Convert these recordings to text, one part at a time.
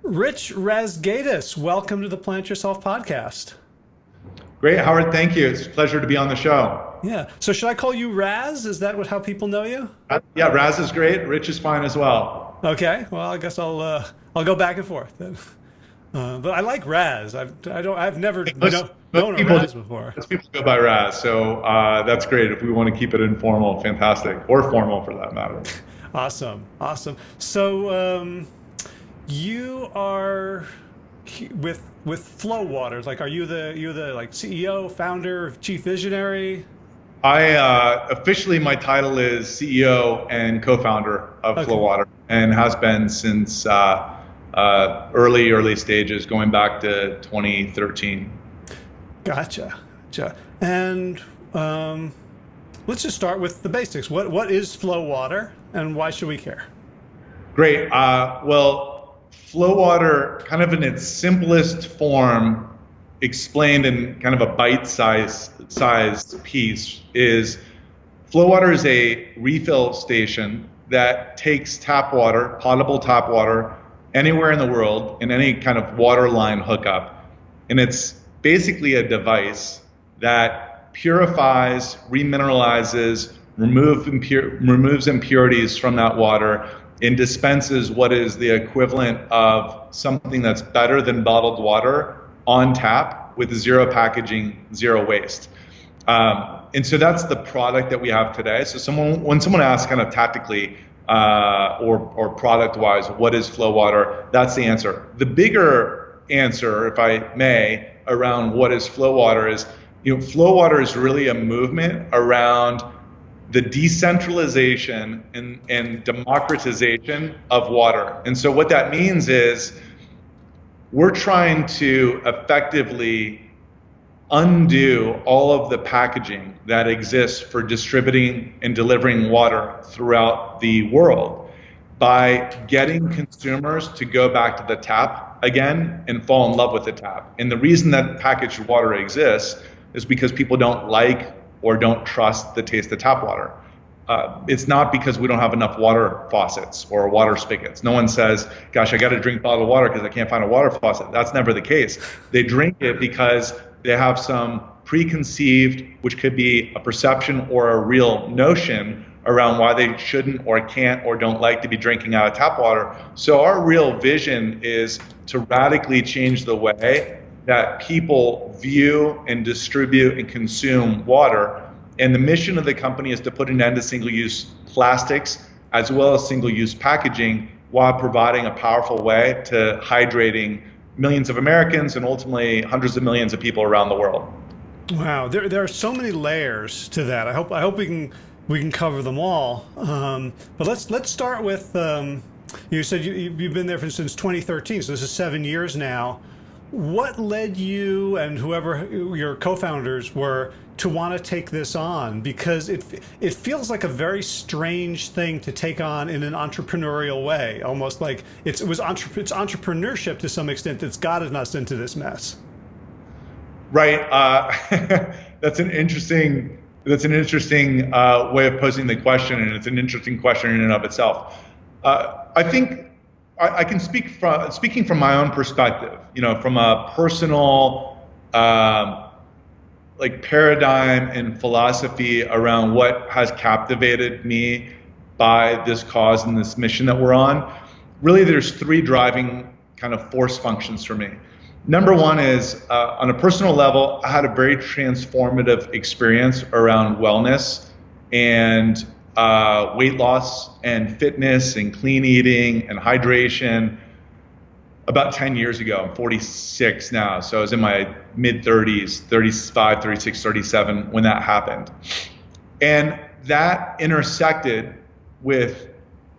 Rich Razgaitis, welcome to the Plant Yourself podcast. Great, Howard. Thank you. It's a pleasure to be on the show. Yeah. So should I call you Raz? Is that how people know you? Yeah, Raz is great. Rich is fine as well. Okay. Well, I guess I'll go back and forth then. But I like Raz. I've never known a People, Raz before. most people go by Raz, so that's great. If we want to keep it informal, fantastic, or formal for that matter. Awesome. Awesome. So you are with FloWater. Like, are you the like CEO, founder, chief visionary? Officially, my title is CEO and co-founder of Okay. FloWater, and has been since early stages, going back to 2013. Gotcha. Gotcha. And let's just start with the basics. What is FloWater, and why should we care? Great. Well, FloWater, kind of in its simplest form, explained in kind of a bite-sized piece, is FloWater is a refill station that takes tap water, potable tap water, anywhere in the world in any kind of water line hookup, and it's basically a device that purifies, remineralizes, removes impurities from that water, and dispenses what is the equivalent of something that's better than bottled water on tap with zero packaging, zero waste. And so that's the product that we have today. So when someone asks kind of tactically or product-wise, what is FloWater, that's the answer. The bigger answer, if I may, around what is FloWater is, FloWater is really a movement around the decentralization and democratization of water. And so what that means is we're trying to effectively undo all of the packaging that exists for distributing and delivering water throughout the world by getting consumers to go back to the tap again and fall in love with the tap. And the reason that packaged water exists is because people don't like or don't trust the taste of tap water. It's not because we don't have enough water faucets or water spigots. No one says, gosh, I got to drink bottled water because I can't find a water faucet. That's never the case. They drink it because they have some preconceived, which could be a perception or a real notion around why they shouldn't or can't or don't like to be drinking out of tap water. So our real vision is to radically change the way that people view and distribute and consume water. And the mission of the company is to put an end to single-use plastics as well as single-use packaging while providing a powerful way to hydrating millions of Americans and ultimately hundreds of millions of people around the world. Wow, there are so many layers to that. I hope we can cover them all. But let's start with you said you've been there since 2013, so this is 7 years now. What led you and whoever your co-founders were to want to take this on? Because it feels like a very strange thing to take on in an entrepreneurial way, almost like it's entrepreneurship to some extent that's gotten us into this mess. Right. That's an interesting way of posing the question, and it's an interesting question in and of itself. I think I can speaking from my own perspective, from a personal like paradigm and philosophy around what has captivated me by this cause and this mission that we're on. Really, there's three driving kind of force functions for me. Number one is on a personal level, I had a very transformative experience around wellness and weight loss and fitness and clean eating and hydration about 10 years ago. I'm 46 now, so I was in my mid-30s, 35, 36, 37 when that happened. And that intersected with,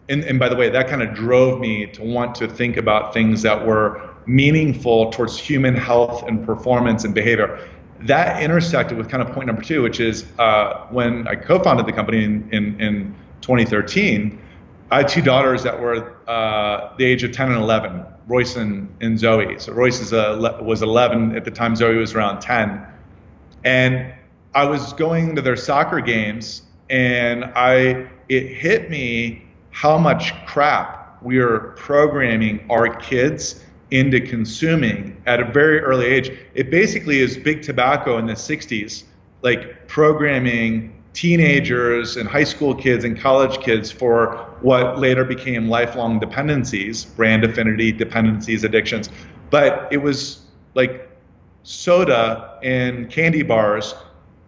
and by the way, that kind of drove me to want to think about things that were meaningful towards human health and performance and behavior. That intersected with kind of point number two, which is when I co-founded the company in 2013, I had two daughters that were the age of 10 and 11, Royce and Zoe. So Royce was 11 at the time, Zoe was around 10. And I was going to their soccer games, and it hit me how much crap we are programming our kids into consuming at a very early age. It basically is big tobacco in the 60s, like programming teenagers and high school kids and college kids for what later became lifelong dependencies, brand affinity, dependencies, addictions. But it was like soda and candy bars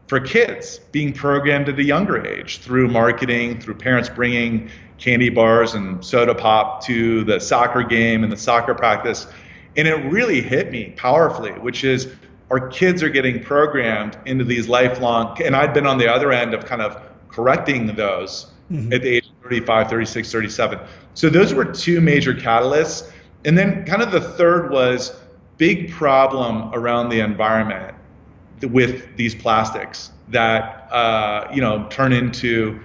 for kids being programmed at a younger age through marketing, through parents bringing candy bars and soda pop to the soccer game and the soccer practice. And it really hit me powerfully, which is our kids are getting programmed into these lifelong, and I'd been on the other end of kind of correcting those at the age of 35, 36, 37. So those were two major catalysts. And then kind of the third was big problem around the environment with these plastics that, turn into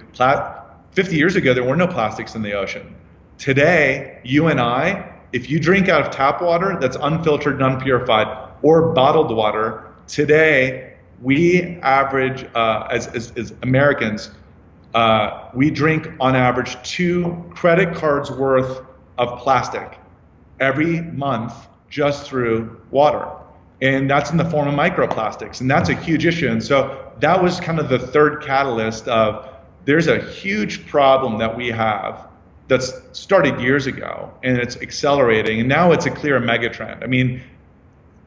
50 years ago, there were no plastics in the ocean. Today, you and I, if you drink out of tap water that's unfiltered and unpurified or bottled water, today we average, as Americans, we drink on average 2 credit cards worth of plastic every month just through water. And that's in the form of microplastics. And that's a huge issue. And so that was kind of the third catalyst of there's a huge problem that we have that's started years ago and it's accelerating. And now it's a clear megatrend. I mean,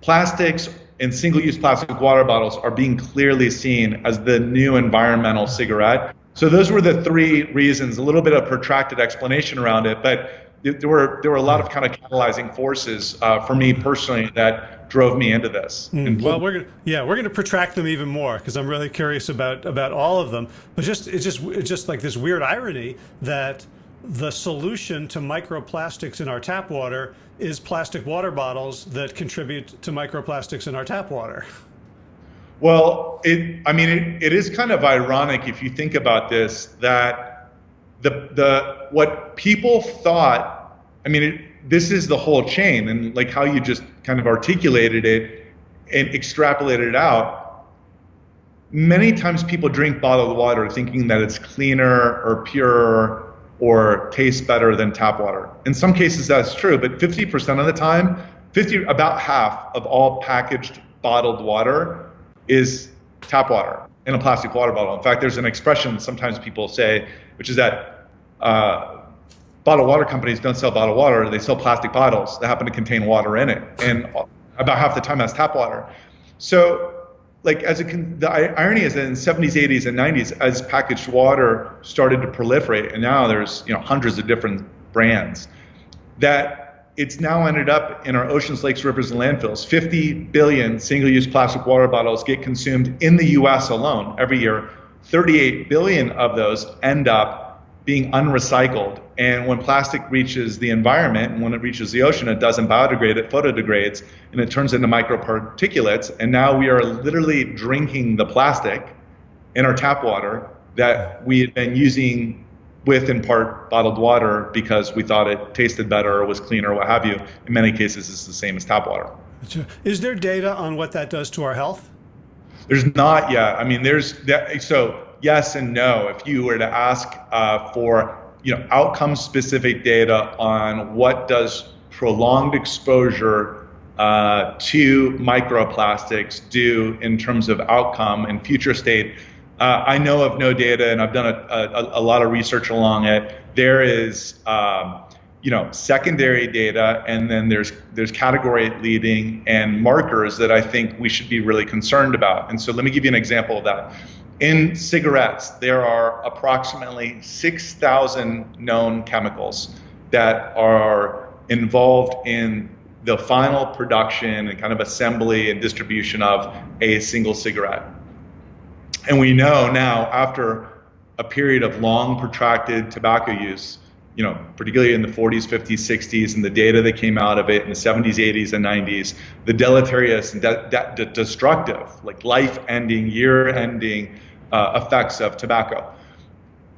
plastics and single-use plastic water bottles are being clearly seen as the new environmental cigarette. So those were the 3 reasons, a little bit of protracted explanation around it, but there were a lot of kind of catalyzing forces for me personally that drove me into this. Well, we're gonna protract them even more because I'm really curious about all of them. But it's just like this weird irony that the solution to microplastics in our tap water is plastic water bottles that contribute to microplastics in our tap water. Well, it is kind of ironic if you think about this, that what people thought, this is the whole chain, and like how you just kind of articulated it and extrapolated it out. Many times people drink bottled water thinking that it's cleaner or purer or tastes better than tap water. In some cases that's true, but 50% of the time, about half of all packaged bottled water is tap water in a plastic water bottle. In fact, there's an expression sometimes people say, which is that bottled water companies don't sell bottled water, they sell plastic bottles that happen to contain water in it. And about half the time that's tap water. So like the irony is that in the 70s, 80s, and 90s, as packaged water started to proliferate, and now there's hundreds of different brands, that it's now ended up in our oceans, lakes, rivers, and landfills. 50 billion single-use plastic water bottles get consumed in the US alone every year. 38 billion of those end up being unrecycled. And when plastic reaches the environment and when it reaches the ocean, it doesn't biodegrade, it photo-degrades, and it turns into microparticulates. And now we are literally drinking the plastic in our tap water that we had been using with, in part, bottled water because we thought it tasted better or was cleaner or what have you. In many cases, it's the same as tap water. Is there data on what that does to our health? There's not yet. There's that. So yes and no. If you were to ask for outcome-specific data on what does prolonged exposure to microplastics do in terms of outcome and future state, I know of no data, and I've done a lot of research along it. There is secondary data, and then there's category leading and markers that I think we should be really concerned about. And so let me give you an example of that. In cigarettes, there are approximately 6,000 known chemicals that are involved in the final production and kind of assembly and distribution of a single cigarette. And we know now, after a period of long protracted tobacco use, particularly in the 40s, 50s, 60s, and the data that came out of it in the 70s, 80s, and 90s, the deleterious and destructive, like life-ending, year-ending effects of tobacco.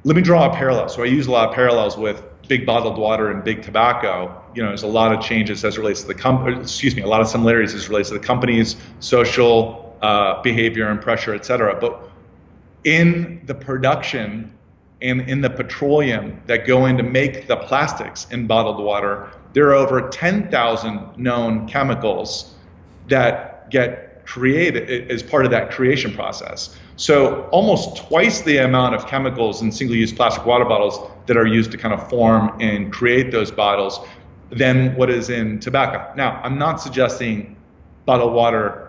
Let me draw a parallel. So I use a lot of parallels with big bottled water and big tobacco. There's a lot of changes as it relates to a lot of similarities as it relates to the company's social behavior and pressure, et cetera. But in the production and in the petroleum that go in to make the plastics in bottled water, there are over 10,000 known chemicals that get created as part of that creation process. So almost twice the amount of chemicals in single-use plastic water bottles that are used to kind of form and create those bottles than what is in tobacco. Now, I'm not suggesting bottled water,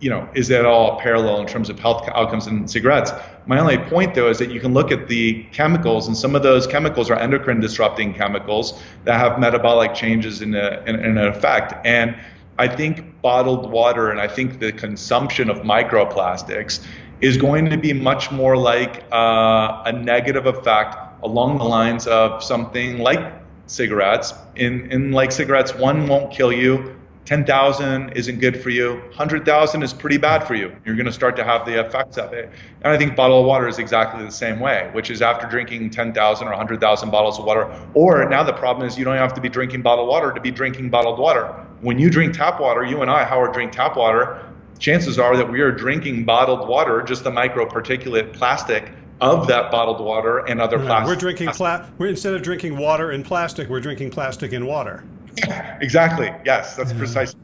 is at all parallel in terms of health outcomes in cigarettes. My only point, though, is that you can look at the chemicals, and some of those chemicals are endocrine disrupting chemicals that have metabolic changes in effect. And I think bottled water, and I think the consumption of microplastics is going to be much more like a negative effect along the lines of something like cigarettes. In like cigarettes, one won't kill you. 10,000 isn't good for you. 100,000 is pretty bad for you. You're going to start to have the effects of it. And I think bottled water is exactly the same way, which is after drinking 10,000 or 100,000 bottles of water, or now the problem is you don't have to be drinking bottled water to be drinking bottled water. When you drink tap water, you and I, Howard, drink tap water, chances are that we are drinking bottled water, just the microparticulate plastic of that bottled water and other plastics. We're drinking instead of drinking water in plastic, we're drinking plastic in water. Exactly. Yes, that's precisely.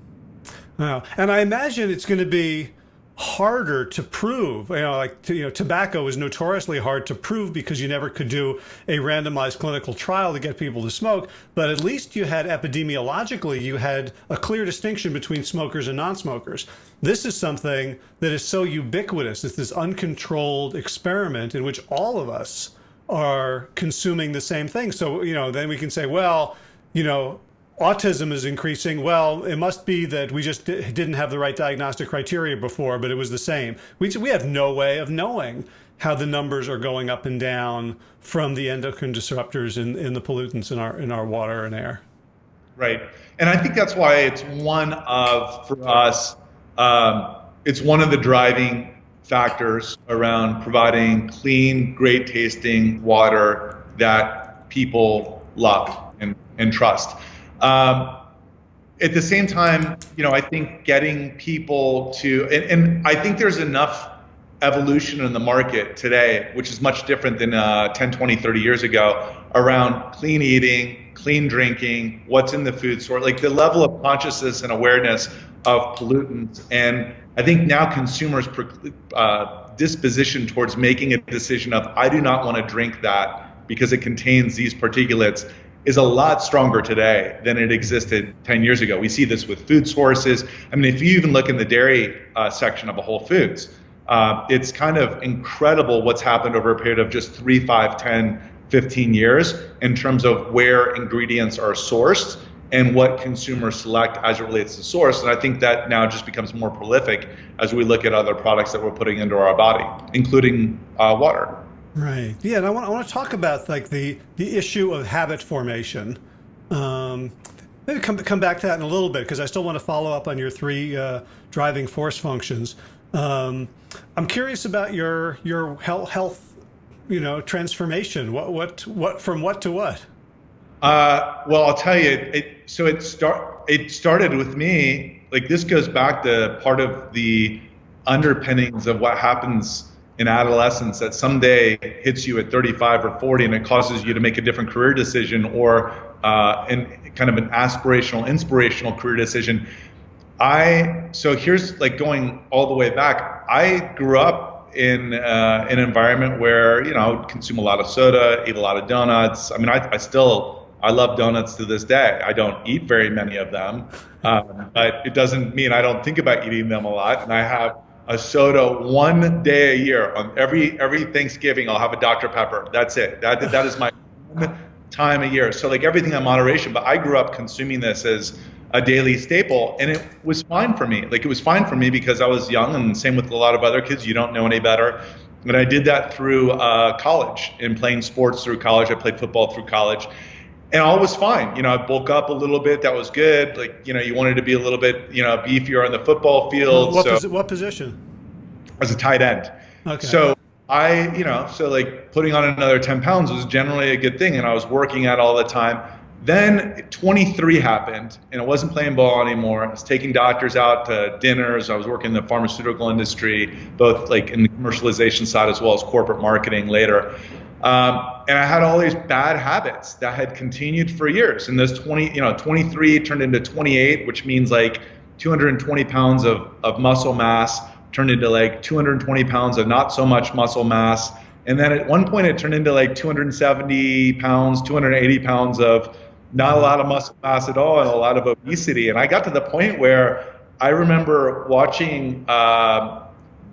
Wow. And I imagine it's going to be harder to prove. Tobacco is notoriously hard to prove because you never could do a randomized clinical trial to get people to smoke. But at least you had epidemiologically, you had a clear distinction between smokers and non-smokers. This is something that is so ubiquitous. It's this uncontrolled experiment in which all of us are consuming the same thing. So, then we can say, well, autism is increasing. Well, it must be that we just didn't have the right diagnostic criteria before, but it was the same. We have no way of knowing how the numbers are going up and down from the endocrine disruptors in the pollutants in our water and air. Right. And I think that's why it's for us, it's one of the driving factors around providing clean, great tasting water that people love and trust. At the same time, I think getting people to, and I think there's enough evolution in the market today, which is much different than 10, 20, 30 years ago, around clean eating, clean drinking, what's in the food source, like the level of consciousness and awareness of pollutants. And I think now consumers' disposition towards making a decision of, I do not want to drink that because it contains these particulates, is a lot stronger today than it existed 10 years ago. We see this with food sources. I mean, if you even look in the dairy section of a Whole Foods, it's kind of incredible what's happened over a period of just 3, 5, 10, 15 years in terms of where ingredients are sourced and what consumers select as it relates to source. And I think that now just becomes more prolific as we look at other products that we're putting into our body, including water. Right. Yeah, and I want to talk about like the issue of habit formation. Maybe come back to that in a little bit because I still want to follow up on your 3 driving force functions. I'm curious about your health, transformation. What from what to what? Well, I'll tell you. It started with me. Like this goes back to part of the underpinnings of what happens in adolescence that someday hits you at 35 or 40 and it causes you to make a different career decision or in kind of an aspirational, inspirational career decision. So here's like going all the way back. I grew up in an environment where, I would consume a lot of soda, eat a lot of donuts. I mean, I love donuts to this day. I don't eat very many of them, but it doesn't mean I don't think about eating them a lot. And I have a soda one day a year. On every Thanksgiving, I'll have a Dr. Pepper. That's it. That is my time a year. So like everything in moderation. But I grew up consuming this as a daily staple, and it was fine for me. Like it was fine for me because I was young, and same with a lot of other kids. You don't know any better. And I did that through college and playing sports through college. I played football through college. And all was fine. I bulk up a little bit. That was good. Like, you wanted to be a little bit, beefier on the football field. What position? As a tight end. Okay. So so like putting on another 10 pounds was generally a good thing. And I was working out all the time. Then 23 happened and I wasn't playing ball anymore. I was taking doctors out to dinners. I was working in the pharmaceutical industry, both like in the commercialization side as well as corporate marketing later. And I had all these bad habits that had continued for years. And those 23 turned into 28, which means like 220 pounds of muscle mass turned into like 220 pounds of not so much muscle mass. And then at one point it turned into like 270 pounds, 280 pounds of not a lot of muscle mass at all and a lot of obesity. And I got to the point where I remember watching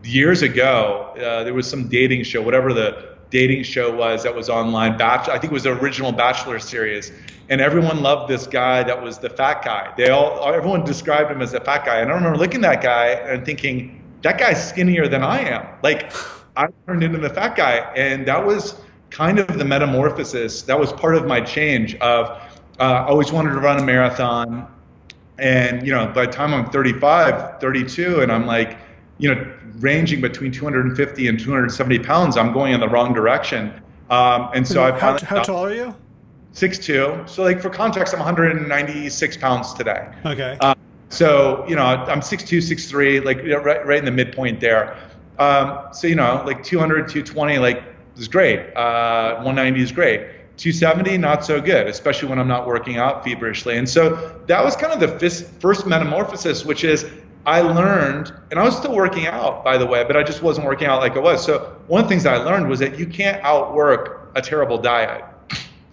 years ago, there was some dating show, whatever the dating show was that was online. I think it was the original Bachelor series. And everyone loved this guy that was the fat guy. Everyone described him as the fat guy. And I remember looking at that guy and thinking, that guy's skinnier than I am. Like, I turned into the fat guy. And that was kind of the metamorphosis. That was part of my change of, I always wanted to run a marathon. And, by the time I'm 35, 32, and I'm like, ranging between 250 and 270 pounds, I'm going in the wrong direction. And so I found how tall are you? 6'2". So like for context, I'm 196 pounds today. Okay. So, I'm 6'2", 6'3", like right in the midpoint there. So, like 200, 220, like is great. 190 is great. 270, not so good, especially when I'm not working out feverishly. And so that was kind of the first metamorphosis, which is I learned, and I was still working out, by the way, but I just wasn't working out like I was. So one of the things that I learned was that you can't outwork a terrible diet.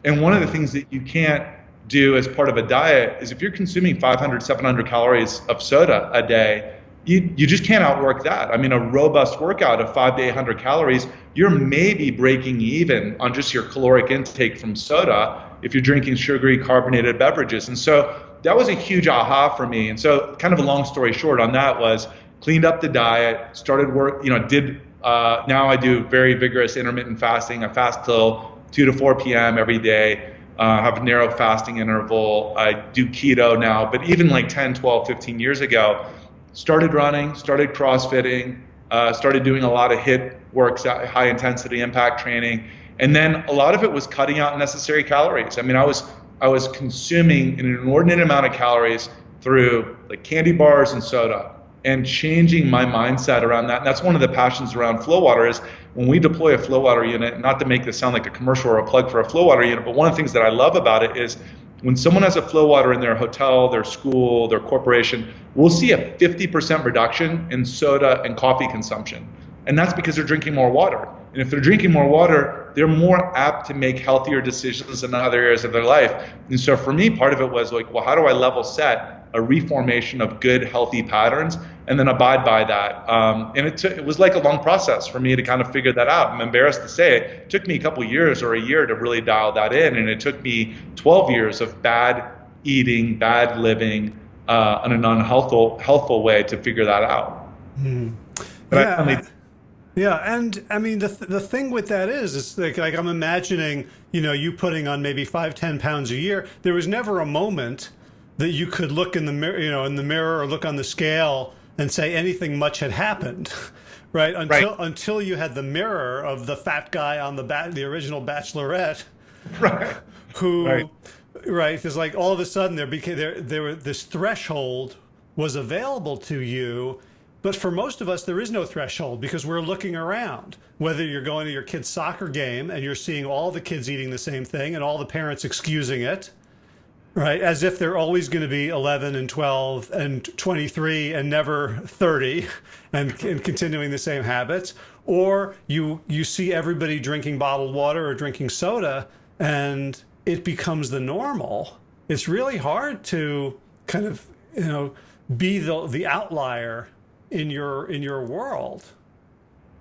And one of the things that you can't do as part of a diet is if you're consuming 500, 700 calories of soda a day, you just can't outwork that. I mean, a robust workout of 500 to 800 calories, you're maybe breaking even on just your caloric intake from soda if you're drinking sugary carbonated beverages. And so that was a huge aha for me. And so kind of a long story short on that was cleaned up the diet, started work, now I do very vigorous intermittent fasting. I fast till 2 to 4 p.m. every day. Have a narrow fasting interval. I do keto now, but even like 10, 12, 15 years ago, started running, started CrossFitting, started doing a lot of HIIT works, high intensity impact training. And then a lot of it was cutting out unnecessary calories. I mean, I was consuming an inordinate amount of calories through like candy bars and soda and changing my mindset around that. And that's one of the passions around FloWater is when we deploy a FloWater unit, not to make this sound like a commercial or a plug for a FloWater unit, but one of the things that I love about it is when someone has a FloWater in their hotel, their school, their corporation, we'll see a 50% reduction in soda and coffee consumption. And that's because they're drinking more water. And if they're drinking more water, they're more apt to make healthier decisions in other areas of their life. And so for me, part of it was like, well, how do I level set a reformation of good, healthy patterns and then abide by that? And it was like a long process for me to kind of figure that out. I'm embarrassed to say it took me a couple years or a year to really dial that in. And it took me 12 years of bad eating, bad living in an unhealthful way to figure that out. But yeah, and I mean the thing with that is, it's like I'm imagining, you putting on maybe 5-10 pounds a year. There was never a moment that you could look in the mirror, or look on the scale and say anything much had happened, right? Until you had the mirror of the fat guy on the original Bachelorette, right? Who, right? It's like all of a sudden this threshold was available to you. But for most of us, there is no threshold because we're looking around. Whether you're going to your kid's soccer game and you're seeing all the kids eating the same thing and all the parents excusing it, right? As if they're always going to be 11 and 12 and 23 and never 30 and continuing the same habits. Or you see everybody drinking bottled water or drinking soda and it becomes the normal. It's really hard to kind of, be the outlier in your world.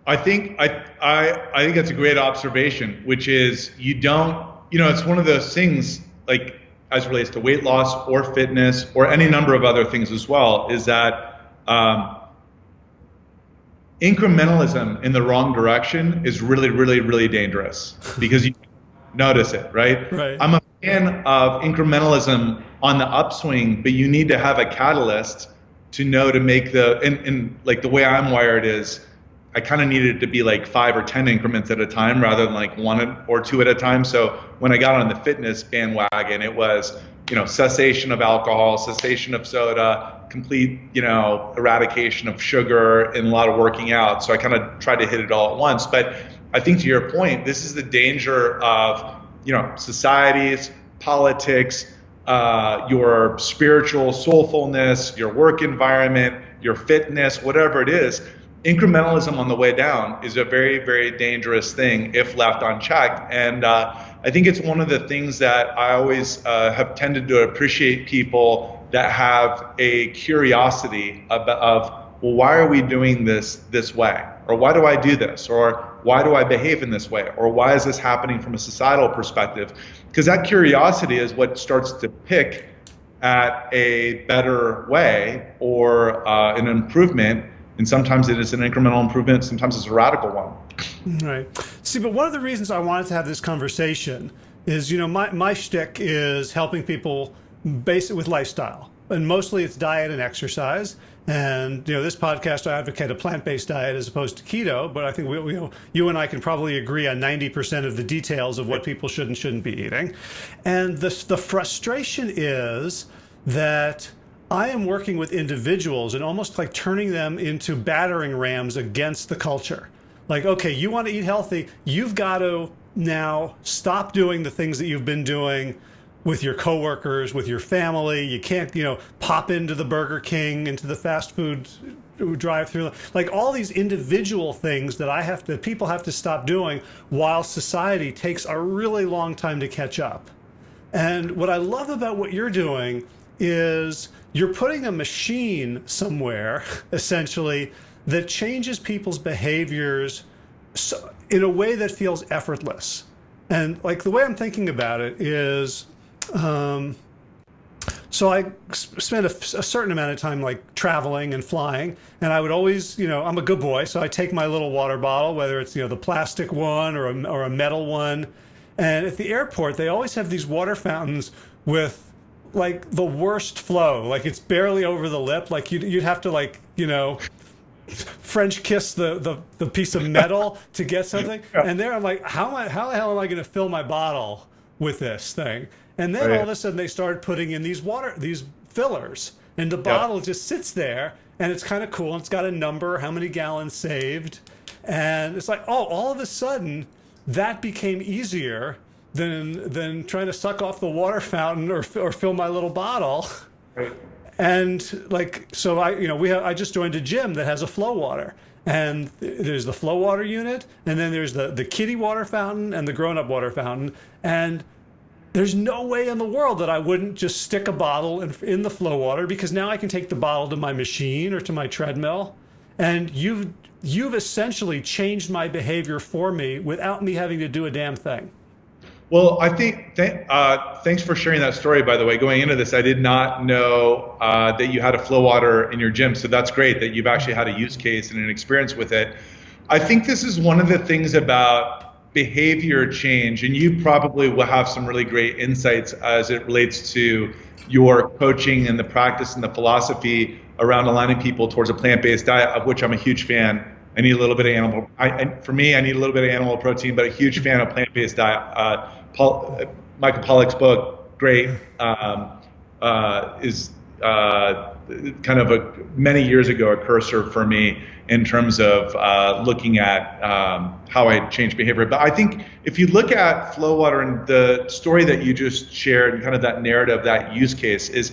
I think that's a great observation, which is it's one of those things, like as it relates to weight loss or fitness or any number of other things as well, is that incrementalism in the wrong direction is really, really, really dangerous because you notice it, right? I'm a fan of incrementalism on the upswing, but you need to have a catalyst to know to make and like the way I'm wired is I kind of needed it to be like 5 or 10 increments at a time rather than like 1 or 2 at a time. So when I got on the fitness bandwagon, it was, cessation of alcohol, cessation of soda, complete, eradication of sugar and a lot of working out. So I kind of tried to hit it all at once. But I think to your point, this is the danger of, societies, politics, your spiritual soulfulness, your work environment, your fitness, whatever it is. Incrementalism on the way down is a very, very dangerous thing if left unchecked. And I think it's one of the things that I always have tended to appreciate people that have a curiosity of, well, why are we doing this way? Or why do I do this? Or why do I behave in this way? Or why is this happening from a societal perspective? Because that curiosity is what starts to pick at a better way or an improvement. And sometimes it is an incremental improvement, sometimes it's a radical one. Right. See, but one of the reasons I wanted to have this conversation is, my shtick is helping people base it with lifestyle. And mostly it's diet and exercise. And, this podcast, I advocate a plant-based diet as opposed to keto, but I think you and I can probably agree on 90% of the details of what people should and shouldn't be eating. And the frustration is that I am working with individuals and almost like turning them into battering rams against the culture. Like, okay, you want to eat healthy, you've got to now stop doing the things that you've been doing with your coworkers, with your family. You can't, pop into the Burger King, into the fast food drive-through. Like all these individual things that people have to stop doing while society takes a really long time to catch up. And what I love about what you're doing is you're putting a machine somewhere, essentially, that changes people's behaviors in a way that feels effortless. And like the way I'm thinking about it is, so I spent a certain amount of time like traveling and flying, and I would always, I'm a good boy, so I take my little water bottle, whether it's, the plastic one or a metal one. And at the airport, they always have these water fountains with like the worst flow. Like it's barely over the lip. Like you'd have to French kiss the piece of metal to get something. And there I'm like, how the hell am I going to fill my bottle with this thing? And then all of a sudden they started putting in these fillers, and the bottle just sits there, and it's kind of cool. And it's got a number, how many gallons saved. And it's like, all of a sudden that became easier than trying to suck off the water fountain or fill my little bottle. Right. And like, so I just joined a gym that has a FloWater, and there's the FloWater unit, and then there's the kiddie water fountain and the grown-up water fountain. And there's no way in the world that I wouldn't just stick a bottle in the FloWater, because now I can take the bottle to my machine or to my treadmill. And you've essentially changed my behavior for me without me having to do a damn thing. Well, I think, thanks for sharing that story, by the way. Going into this, I did not know that you had a FloWater in your gym. So that's great that you've actually had a use case and an experience with it. I think this is one of the things about behavior change, and you probably will have some really great insights as it relates to your coaching and the practice and the philosophy around aligning people towards a plant-based diet, of which I'm a huge fan. I need a little bit of animal. For me, I need a little bit of animal protein, but a huge fan of plant-based diet. Michael Pollock's book, great, is kind of many years ago a cursor for me in terms of looking at how I change behavior. But I think if you look at FloWater and the story that you just shared, and kind of that narrative, that use case, is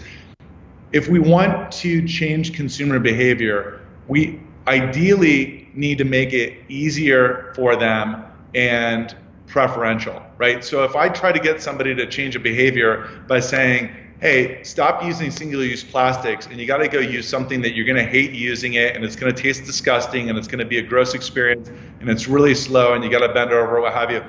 if we want to change consumer behavior, we ideally need to make it easier for them and preferential, right? So if I try to get somebody to change a behavior by saying, hey, stop using single-use plastics, and you got to go use something that you're going to hate using it, and it's going to taste disgusting, and it's going to be a gross experience, and it's really slow, and you got to bend over, what have you,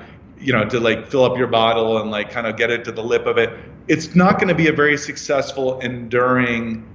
to like fill up your bottle and like kind of get it to the lip of it. It's not going to be a very successful, enduring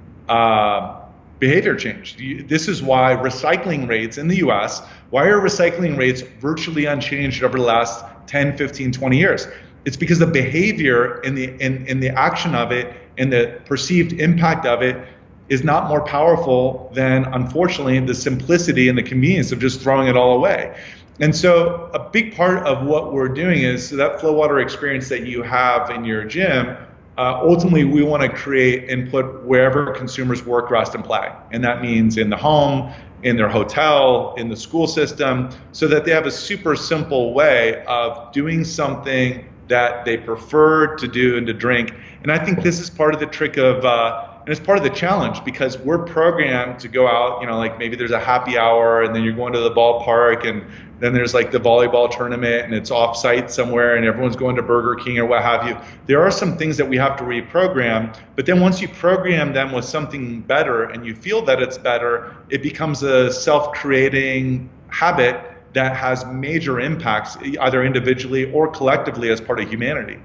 behavior change. This is why recycling rates in the US, why are recycling rates virtually unchanged over the last 10, 15, 20 years? It's because the behavior in the action of it and the perceived impact of it is not more powerful than, unfortunately, the simplicity and the convenience of just throwing it all away. And so a big part of what we're doing is, so that FloWater experience that you have in your gym, ultimately we want to create input wherever consumers work, rest, and play. And that means in the home, in their hotel, in the school system, so that they have a super simple way of doing something that they prefer to do and to drink. And I think this is part of the trick of, and it's part of the challenge, because we're programmed to go out, like maybe there's a happy hour and then you're going to the ballpark, and then there's like the volleyball tournament and it's off site somewhere and everyone's going to Burger King or what have you. There are some things that we have to reprogram, but then once you program them with something better and you feel that it's better, it becomes a self-creating habit that has major impacts, either individually or collectively as part of humanity.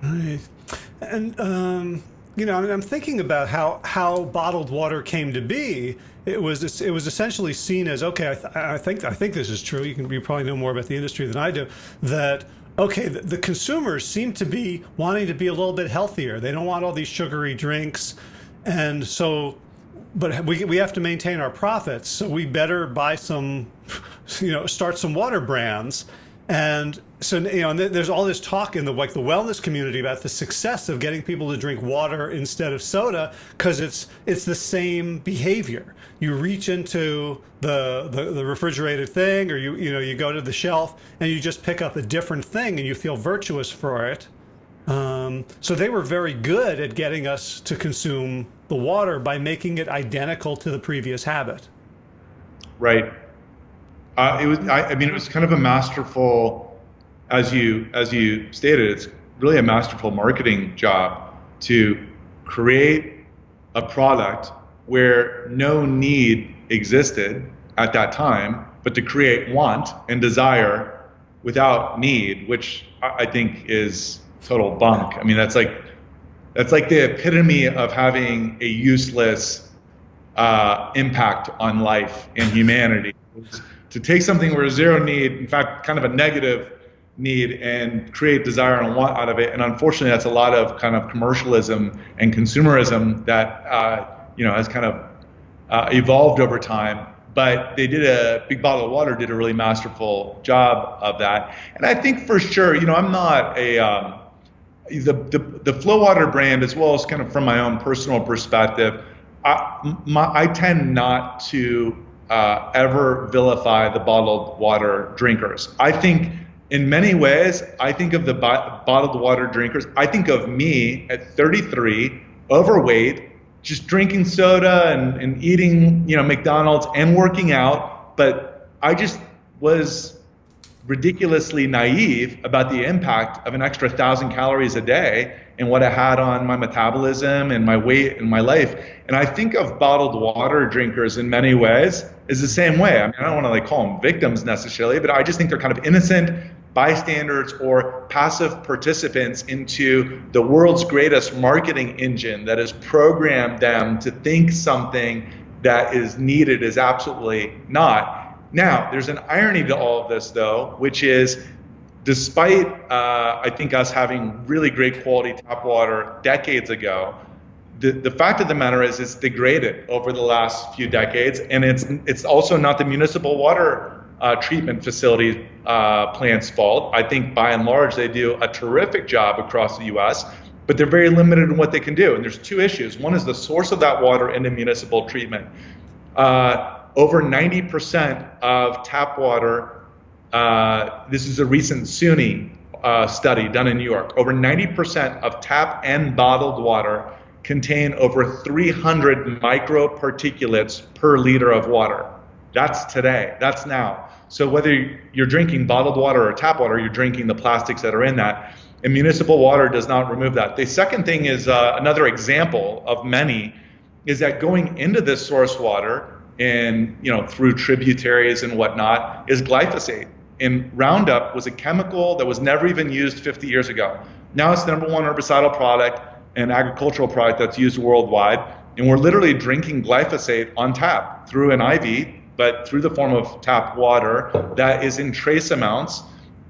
Right. And, I'm thinking about how bottled water came to be. It was essentially seen as, okay, I think this is true. You probably know more about the industry than I do. That, okay, the consumers seem to be wanting to be a little bit healthier. They don't want all these sugary drinks, and so, but we have to maintain our profits. So we better buy some, start some water brands. And so, and there's all this talk in the wellness community about the success of getting people to drink water instead of soda, because it's the same behavior. You reach into the refrigerated thing, or you go to the shelf and you just pick up a different thing and you feel virtuous for it. So they were very good at getting us to consume the water by making it identical to the previous habit. Right. It was kind of a masterful, as you stated, it's really a masterful marketing job to create a product where no need existed at that time, but to create want and desire without need, which I think is total bunk. I mean, that's like the epitome of having a useless impact on life and humanity. To take something where zero need, in fact, kind of a negative need, and create desire and want out of it. And unfortunately, that's a lot of kind of commercialism and consumerism that has kind of evolved over time. But Big Bottle of Water did a really masterful job of that. And I think for sure, I'm not the FloWater brand, as well as kind of from my own personal perspective, I tend not to ever vilify the bottled water drinkers. I think in many ways, I think of the bottled water drinkers, I think of me at 33, overweight, just drinking soda and eating, McDonald's and working out, but I just was ridiculously naive about the impact of an extra 1,000 calories a day and what it had on my metabolism and my weight and my life. And I think of bottled water drinkers in many ways is the same way. I mean, I don't want to call them victims necessarily, but I just think they're kind of innocent bystanders or passive participants into the world's greatest marketing engine that has programmed them to think something that is needed is absolutely not. Now, there's an irony to all of this, though, which is despite, I think, us having really great quality tap water decades ago, the fact of the matter is it's degraded over the last few decades, and it's also not the municipal water treatment facility plant's fault. I think by and large they do a terrific job across the U.S., but they're very limited in what they can do. And there's two issues. One is the source of that water into municipal treatment. Over 90% of tap water, this is a recent SUNY study done in New York, over 90% of tap and bottled water contain over 300 microparticulates per liter of water. That's today, that's now. So whether you're drinking bottled water or tap water, you're drinking the plastics that are in that. And municipal water does not remove that. The second thing is another example of many is that going into this source water and through tributaries and whatnot is glyphosate. And Roundup was a chemical that was never even used 50 years ago. Now it's the #1 herbicidal product and agricultural product that's used worldwide. And we're literally drinking glyphosate on tap through an IV, but through the form of tap water that is in trace amounts.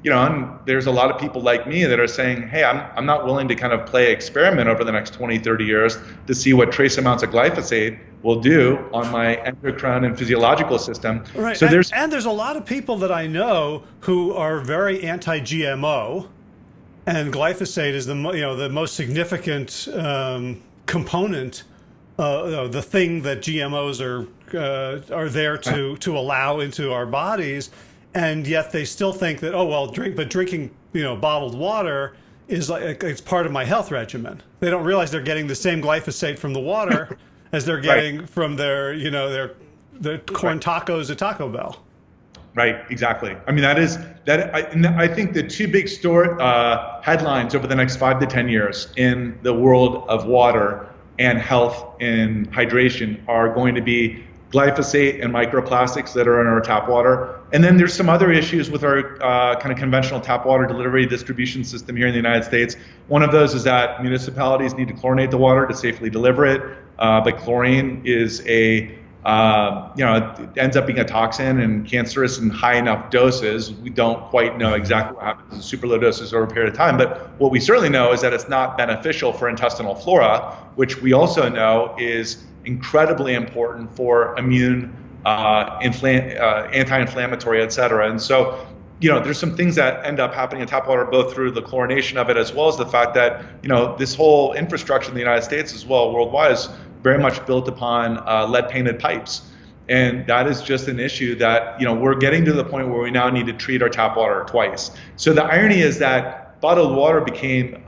And there's a lot of people like me that are saying, hey, I'm not willing to kind of play experiment over the next 20, 30 years to see what trace amounts of glyphosate will do on my endocrine and physiological system. Right. So there's a lot of people that I know who are very anti-GMO, And glyphosate is the most significant component, the thing that GMOs are there to allow into our bodies, and yet they still think that, oh well, drinking bottled water is like it's part of my health regimen. They don't realize they're getting the same glyphosate from the water as they're getting from their corn tacos at Taco Bell. Right, exactly. I mean, I think the two big headlines over the next 5 to 10 years in the world of water and health and hydration are going to be glyphosate and microplastics that are in our tap water. And then there's some other issues with our kind of conventional tap water delivery distribution system here in the United States. One of those is that municipalities need to chlorinate the water to safely deliver it. But chlorine is it ends up being a toxin and cancerous in high enough doses. We don't quite know exactly what happens in super low doses over a period of time, but what we certainly know is that it's not beneficial for intestinal flora, which we also know is incredibly important for immune, anti-inflammatory, et cetera. And so, there's some things that end up happening in tap water, both through the chlorination of it, as well as the fact that, this whole infrastructure in the United States as well, worldwide, is very much built upon lead-painted pipes. And that is just an issue that, we're getting to the point where we now need to treat our tap water twice. So the irony is that bottled water became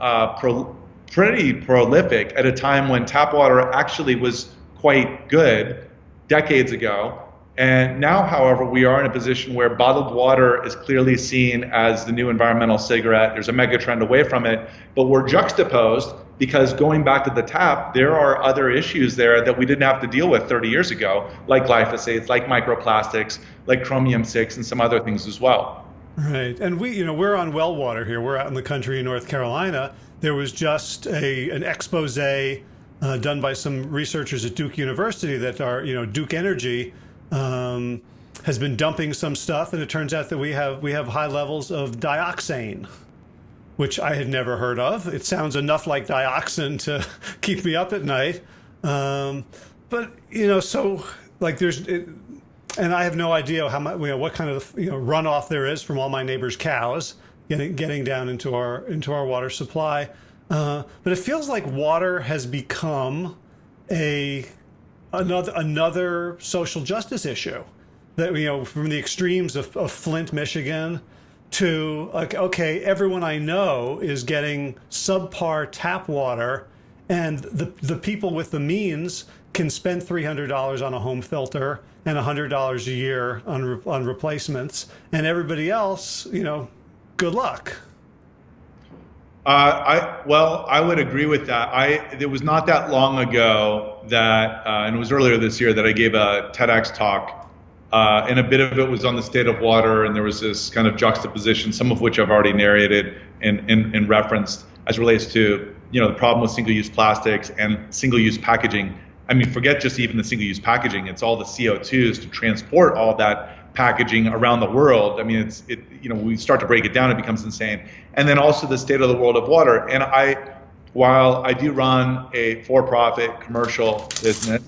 pretty prolific at a time when tap water actually was quite good decades ago. And now, however, we are in a position where bottled water is clearly seen as the new environmental cigarette. There's a mega trend away from it, but we're juxtaposed because going back to the tap, there are other issues there that we didn't have to deal with 30 years ago, like glyphosates, like microplastics, like chromium-6, and some other things as well. Right, and we're on well water here. We're out in the country in North Carolina. There was just an expose done by some researchers at Duke University that are, Duke Energy has been dumping some stuff, and it turns out that we have high levels of dioxane, which I had never heard of. It sounds enough like dioxin to keep me up at night. But so like and I have no idea how much, what kind of runoff there is from all my neighbors' cows getting down into our water supply. But it feels like water has become another social justice issue. That from the extremes of Flint, Michigan, to like, okay, everyone I know is getting subpar tap water, and the people with the means can spend $300 on a home filter and $100 a year on replacements, and everybody else, good luck. I would agree with that. It was not that long ago that, and it was earlier this year, that I gave a TEDx talk. And a bit of it was on the state of water, and there was this kind of juxtaposition, some of which I've already narrated and referenced as relates to the problem with single-use plastics and single-use packaging. I mean, forget just even the single-use packaging; it's all the CO2s to transport all that packaging around the world. I mean, we start to break it down, it becomes insane. And then also the state of the world of water. And while I do run a for-profit commercial business.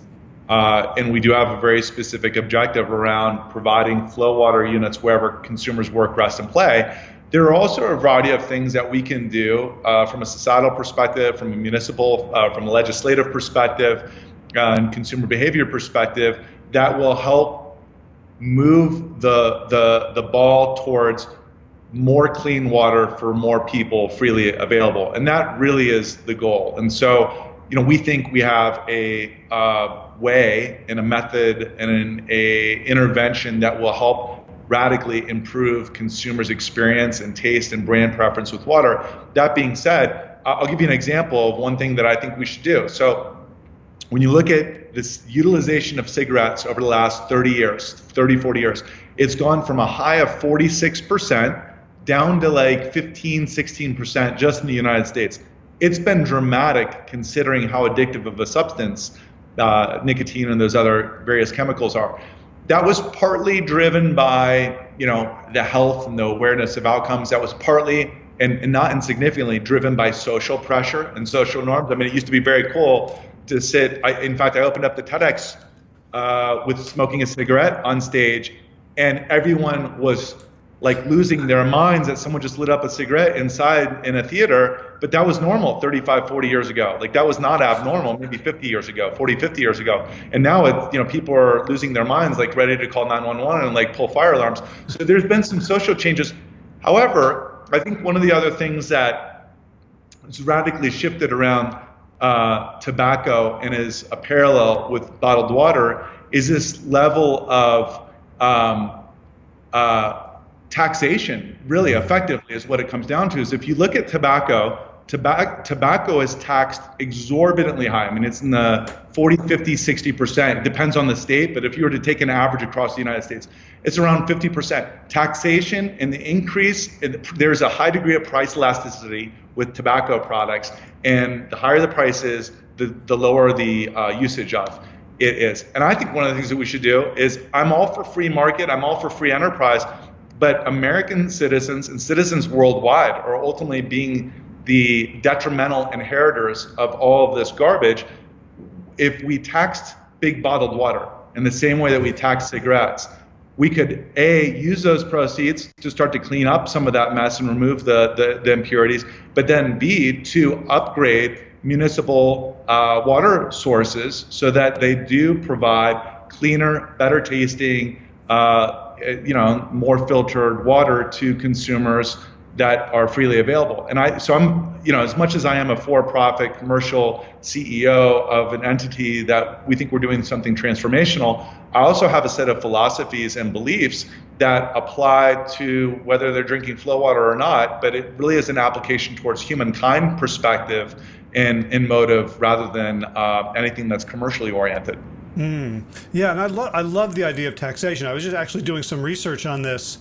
And we do have a very specific objective around providing FloWater units wherever consumers work, rest, and play. There are also a variety of things that we can do from a societal perspective, from a municipal, from a legislative perspective, and consumer behavior perspective that will help move the ball towards more clean water for more people freely available. And that really is the goal. And so, we think we have a way and a method and an intervention that will help radically improve consumers' experience and taste and brand preference with water. That being said, I'll give you an example of one thing that I think we should do. So when you look at this utilization of cigarettes over the last 40 years, it's gone from a high of 46% down to like 15, 16% just in the United States. It's been dramatic considering how addictive of a substance nicotine and those other various chemicals are. That was partly driven by, the health and the awareness of outcomes. That was partly, and not insignificantly, driven by social pressure and social norms. I mean, it used to be very cool to sit. In fact, I opened up the TEDx with smoking a cigarette on stage, and everyone was like losing their minds that someone just lit up a cigarette inside in a theater, but that was normal 35, 40 years ago. Like that was not abnormal, maybe 50 years ago, 40, 50 years ago. And now people are losing their minds, like ready to call 911 and like pull fire alarms. So there's been some social changes. However, I think one of the other things that has radically shifted around tobacco and is a parallel with bottled water is this level of taxation, really effectively, is what it comes down to. Is if you look at tobacco is taxed exorbitantly high. I mean, it's in the 40, 50, 60%. It depends on the state, but if you were to take an average across the United States, it's around 50%. Taxation and the increase, there's a high degree of price elasticity with tobacco products, and the higher the price is, the lower the usage of it is. And I think one of the things that we should do is, I'm all for free market, I'm all for free enterprise, but American citizens and citizens worldwide are ultimately being the detrimental inheritors of all of this garbage. If we taxed big bottled water in the same way that we tax cigarettes, we could A, use those proceeds to start to clean up some of that mess and remove the impurities, but then B, to upgrade municipal water sources so that they do provide cleaner, better tasting, more filtered water to consumers that are freely available. And so I'm, as much as I am a for-profit commercial CEO of an entity that we think we're doing something transformational, I also have a set of philosophies and beliefs that apply to whether they're drinking FloWater or not, but it really is an application towards humankind perspective and motive rather than anything that's commercially oriented. Yeah, and I love the idea of taxation. I was just actually doing some research on this,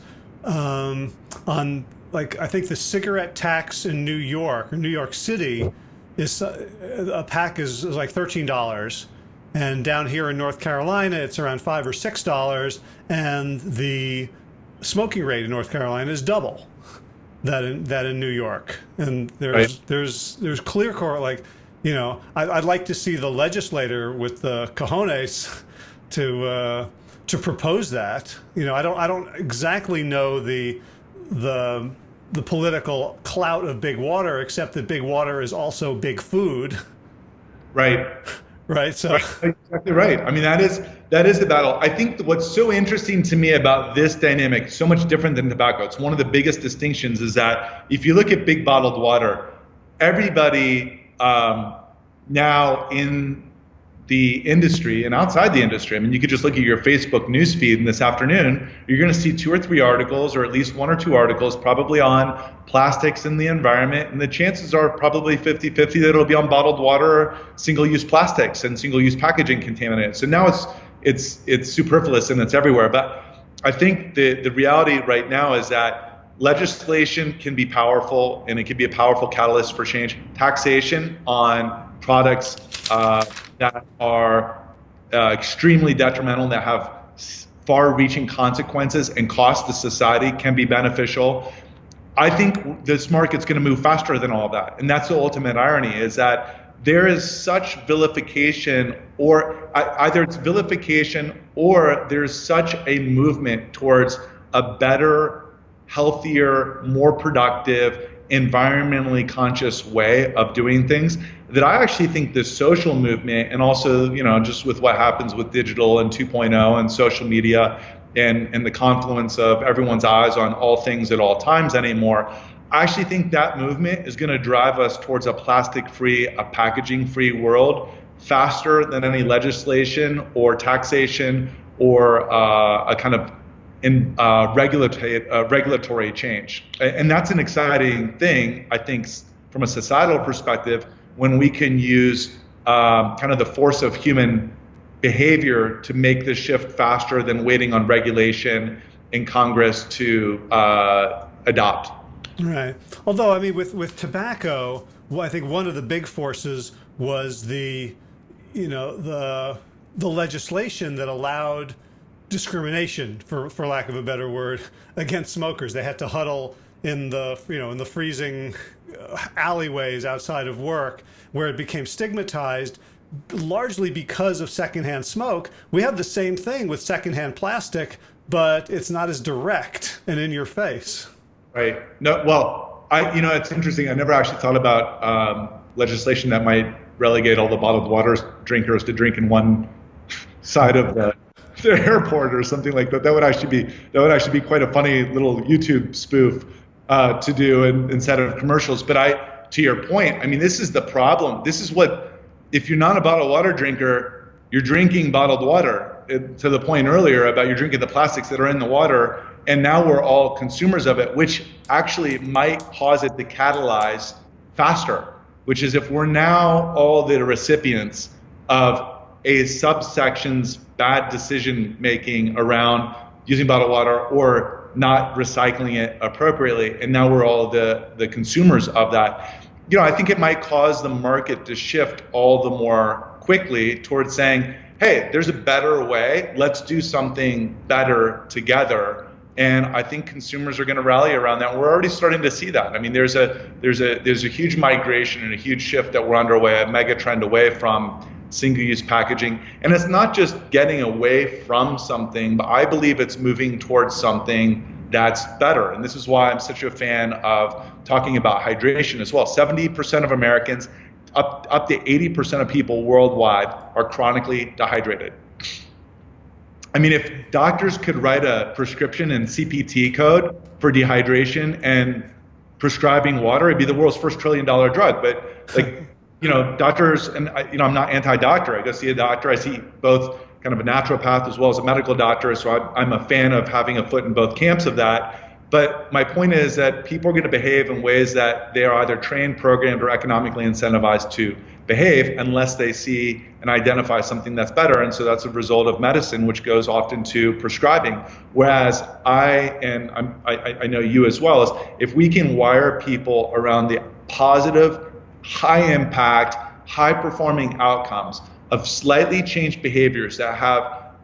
I think the cigarette tax in New York or New York City is a pack is like $13, and down here in North Carolina it's around $5 or $6, and the smoking rate in North Carolina is double that in New York. And there's clear I'd like to see the legislator with the cojones to propose that. I don't exactly know the political clout of big water, except that big water is also big food. Right. Right. So exactly right. I mean, that is the battle. I think what's so interesting to me about this dynamic, so much different than tobacco, it's one of the biggest distinctions, is that if you look at big bottled water, everybody now in the industry and outside the industry, I mean, you could just look at your Facebook newsfeed, and this afternoon, you're going to see 2 or 3 articles, or at least 1 or 2 articles, probably on plastics in the environment. And the chances are probably 50-50 that it'll be on bottled water, single-use plastics, and single-use packaging contaminants. So now it's superfluous and it's everywhere. But I think the reality right now is that legislation can be powerful, and it can be a powerful catalyst for change. Taxation on products that are extremely detrimental, that have far-reaching consequences and cost to society, can be beneficial. I think this market's going to move faster than all of that, and that's the ultimate irony, is that there is such vilification, or either it's vilification or there's such a movement towards a better, healthier, more productive, environmentally conscious way of doing things, that I actually think this social movement, and also, just with what happens with digital and 2.0 and social media and the confluence of everyone's eyes on all things at all times anymore, I actually think that movement is going to drive us towards a plastic-free, a packaging-free world faster than any legislation or taxation or a kind of regulatory change. And that's an exciting thing, I think, from a societal perspective, when we can use kind of the force of human behavior to make this shift faster than waiting on regulation in Congress to adopt. Right. Although, I mean, with tobacco, I think one of the big forces was the legislation that allowed discrimination, for lack of a better word, against smokers. They had to huddle in the freezing alleyways outside of work, where it became stigmatized, largely because of secondhand smoke. We have the same thing with secondhand plastic, but it's not as direct and in your face. Right. No, well, it's interesting. I never actually thought about legislation that might relegate all the bottled water drinkers to drink in one side of the airport or something like that. That would actually be quite a funny little YouTube spoof to do instead of commercials. But to your point, I mean, this is the problem. This is what, if you're not a bottled water drinker, you're drinking bottled water. To the point earlier about you're drinking the plastics that are in the water, and now we're all consumers of it, which actually might cause it to catalyze faster, which is if we're now all the recipients of a subsection's bad decision making around using bottled water or not recycling it appropriately, and now we're all the consumers of that. I think it might cause the market to shift all the more quickly towards saying, hey, there's a better way. Let's do something better together. And I think consumers are going to rally around that. We're already starting to see that. I mean, there's a huge migration and a huge shift that we're underway, a mega trend away from single-use packaging. And it's not just getting away from something, but I believe it's moving towards something that's better. And this is why I'm such a fan of talking about hydration as well. 70% of Americans, up to 80% of people worldwide are chronically dehydrated. I mean, if doctors could write a prescription in CPT code for dehydration and prescribing water, it'd be the world's first $1 trillion drug. But doctors, and I'm not anti-doctor. I go see a doctor. I see both kind of a naturopath as well as a medical doctor. So I'm a fan of having a foot in both camps of that. But my point is that people are going to behave in ways that they are either trained, programmed, or economically incentivized to behave unless they see and identify something that's better. And so that's a result of medicine, which goes often to prescribing. Whereas I know you as well, is if we can wire people around the positive, high impact, high performing outcomes of slightly changed behaviors that have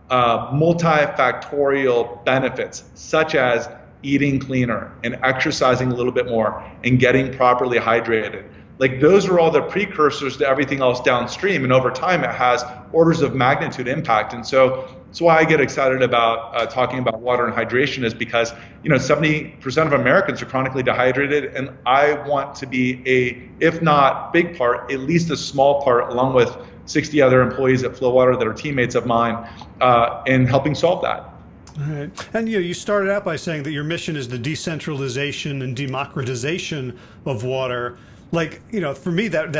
multifactorial benefits, such as eating cleaner and exercising a little bit more and getting properly hydrated. Like, those are all the precursors to everything else downstream, and over time it has orders of magnitude impact. And so that's why I get excited about talking about water and hydration, is because 70% of Americans are chronically dehydrated, and I want to be if not big part, at least a small part, along with 60 other employees at FloWater that are teammates of mine, in helping solve that. All right. And you started out by saying that your mission is the decentralization and democratization of water. Like, for me, that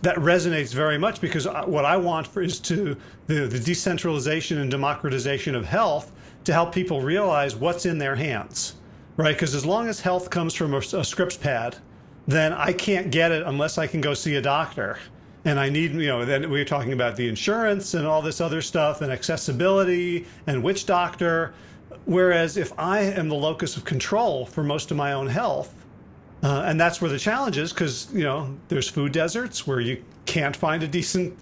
resonates very much, because what I want is the decentralization and democratization of health to help people realize what's in their hands, right? Because as long as health comes from a scripts pad, then I can't get it unless I can go see a doctor. And I need, then we were talking about the insurance and all this other stuff and accessibility and which doctor. Whereas if I am the locus of control for most of my own health, and that's where the challenge is, because, there's food deserts where you can't find a decent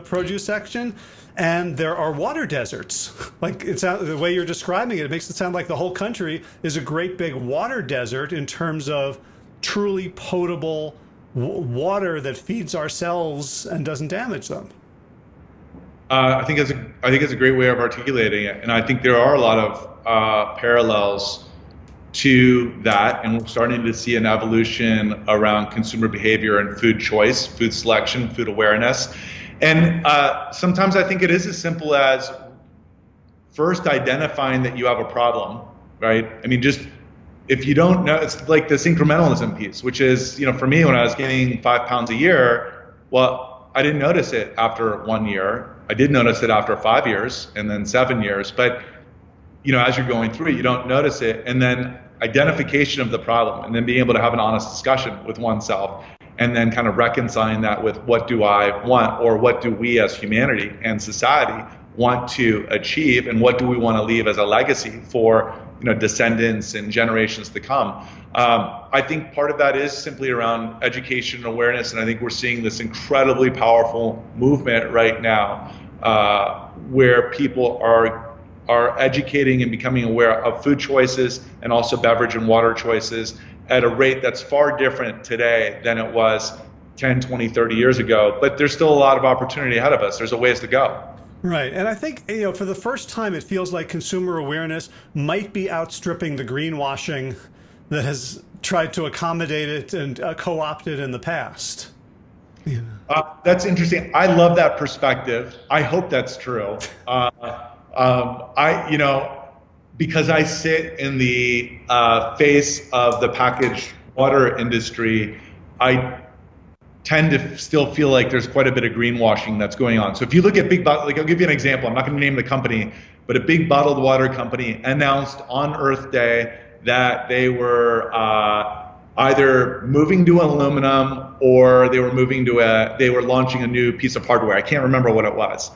produce section, and there are water deserts. Like, the way you're describing it makes it sound like the whole country is a great big water desert in terms of truly potable water that feeds our cells and doesn't damage them. I think it's a great way of articulating it, and I think there are a lot of parallels to that, and we're starting to see an evolution around consumer behavior and food choice, food selection, food awareness. And sometimes I think it is as simple as first identifying that you have a problem, right? I mean, just if you don't know, it's like this incrementalism piece, which is, for me, when I was gaining 5 pounds a year, well, I didn't notice it after 1 year. I did notice it after 5 years and then 7 years. But, as you're going through it, you don't notice it. And then identification of the problem, and then being able to have an honest discussion with oneself, and then kind of reconciling that with what do I want, or what do we as humanity and society want to achieve, and what do we want to leave as a legacy for descendants and generations to come. I think part of that is simply around education and awareness, and I think we're seeing this incredibly powerful movement right now, where people are educating and becoming aware of food choices and also beverage and water choices at a rate that's far different today than it was 10, 20, 30 years ago. But there's still a lot of opportunity ahead of us. There's a ways to go. Right. And I think, for the first time, it feels like consumer awareness might be outstripping the greenwashing that has tried to accommodate it and co-opt it in the past. Yeah. That's interesting. I love that perspective. I hope that's true. Because I sit in the face of the packaged water industry, I tend to still feel like there's quite a bit of greenwashing that's going on. So if you look at like I'll give you an example. I'm not going to name the company, but a big bottled water company announced on Earth Day that they were either moving to aluminum or they were launching a new piece of hardware. I can't remember what it was,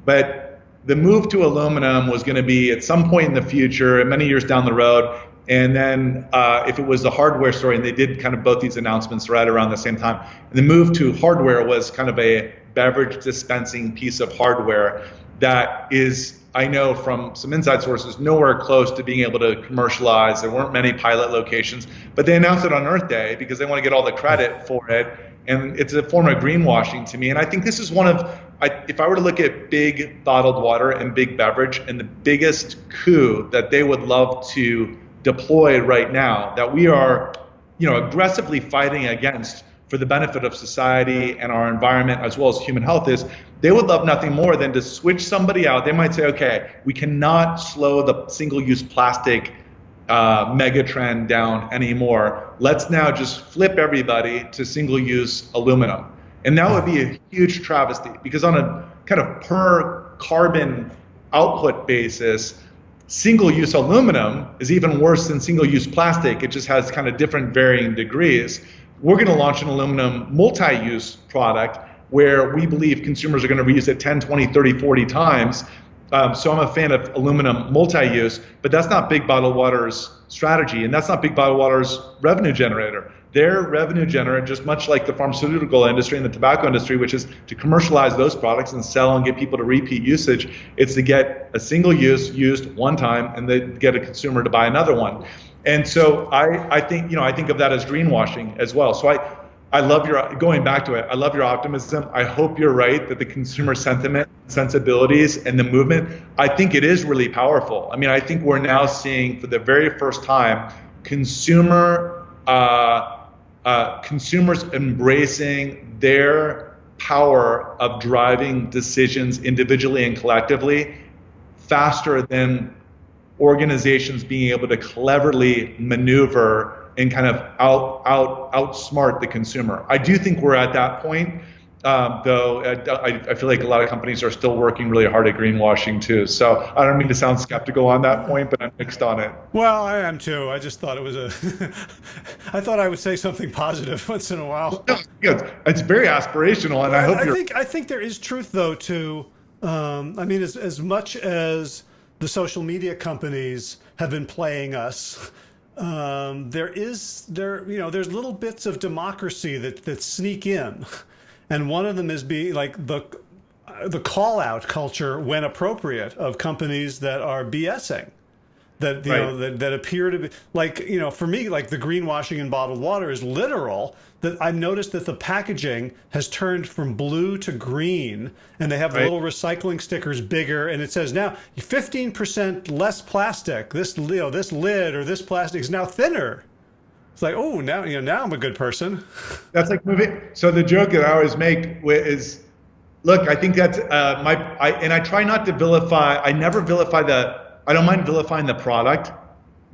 but the move to aluminum was going to be at some point in the future, many years down the road. And then if it was the hardware story, and they did kind of both these announcements right around the same time, and the move to hardware was kind of a beverage dispensing piece of hardware that is, I know from some inside sources, nowhere close to being able to commercialize. There weren't many pilot locations, but they announced it on Earth Day because they want to get all the credit for it. And it's a form of greenwashing to me. And I think this is if I were to look at big bottled water and big beverage, and the biggest coup that they would love to deploy right now, that we are, aggressively fighting against for the benefit of society and our environment as well as human health, is they would love nothing more than to switch somebody out. They might say, okay, we cannot slow the single-use plastic mega trend down anymore. Let's now just flip everybody to single-use aluminum. And that would be a huge travesty, because on a kind of per carbon output basis, single-use aluminum is even worse than single-use plastic. It just has kind of different varying degrees. We're going to launch an aluminum multi-use product where we believe consumers are going to reuse it 10, 20, 30, 40 times. So I'm a fan of aluminum multi-use, but that's not Big Bottled Water's strategy, and that's not Big Bottled Water's revenue generator. Their revenue generator, just much like the pharmaceutical industry and the tobacco industry, which is to commercialize those products and sell and get people to repeat usage, it's to get a single use used one time and then get a consumer to buy another one. And so I think of that as greenwashing as well. So I love going back to it. I love your optimism. I hope you're right that the consumer sentiment, sensibilities, and the movement, I think it is really powerful. I mean, I think we're now seeing for the very first time consumers embracing their power of driving decisions individually and collectively faster than organizations being able to cleverly maneuver and kind of outsmart the consumer. I do think we're at that point, though I feel like a lot of companies are still working really hard at greenwashing too. So I don't mean to sound skeptical on that point, but I'm mixed on it. Well, I am too. I just thought it was I thought I would say something positive once in a while. It's very aspirational, and I think there is truth though to, I mean, as much as the social media companies have been playing us, there's little bits of democracy that sneak in, and one of them is like the call out culture when appropriate of companies that are BSing, that that appear to be like, for me, like the greenwashing in bottled water is literal. That I've noticed that the packaging has turned from blue to green, and they have the little recycling stickers bigger, and it says now 15% less plastic. This lid or this plastic is now thinner. It's like, oh, now I'm a good person. That's like moving. So the joke that I always make is, look, I think that's I try not to vilify. I never vilify I don't mind vilifying the product,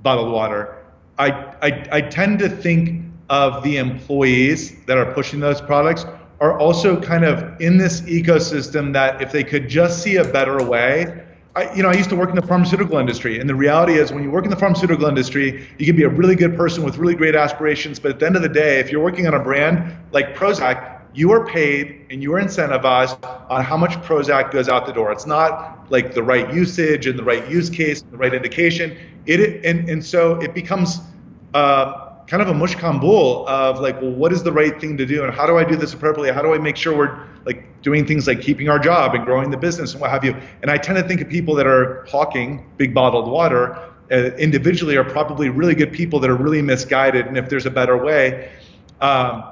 bottled water. I tend to think of the employees that are pushing those products are also kind of in this ecosystem that if they could just see a better way. I used to work in the pharmaceutical industry, and the reality is when you work in the pharmaceutical industry, you can be a really good person with really great aspirations, but at the end of the day, if you're working on a brand like Prozac, you are paid and you are incentivized on how much Prozac goes out the door. It's not like the right usage and the right use case, and the right indication. And so it becomes kind of a mush kambul of like, well, what is the right thing to do, and how do I do this appropriately? How do I make sure we're like doing things like keeping our job and growing the business and what have you? And I tend to think of people that are hawking big bottled water individually are probably really good people that are really misguided. And if there's a better way,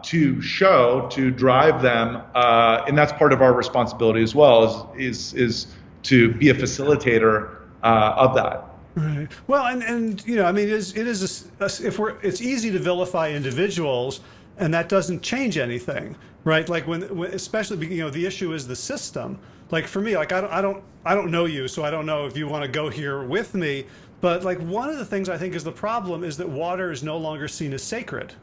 to drive them, and that's part of our responsibility as well, is to be a facilitator of that. Right. Well, and I mean, it's easy to vilify individuals, and that doesn't change anything, right? Like when especially, the issue is the system. Like for me, like I don't know you, so I don't know if you want to go here with me. But like one of the things I think is the problem is that water is no longer seen as sacred,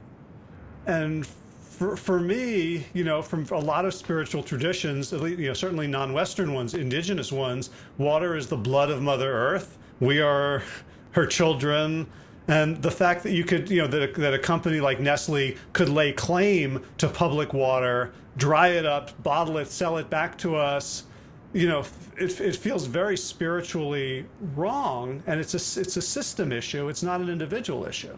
and for me, from a lot of spiritual traditions, at least, certainly non-Western ones, indigenous ones, water is the blood of Mother Earth. We are her children, and the fact that you could, that a company like Nestle could lay claim to public water, dry it up, bottle it, sell it back to us, it feels very spiritually wrong, and it's a system issue. It's not an individual issue.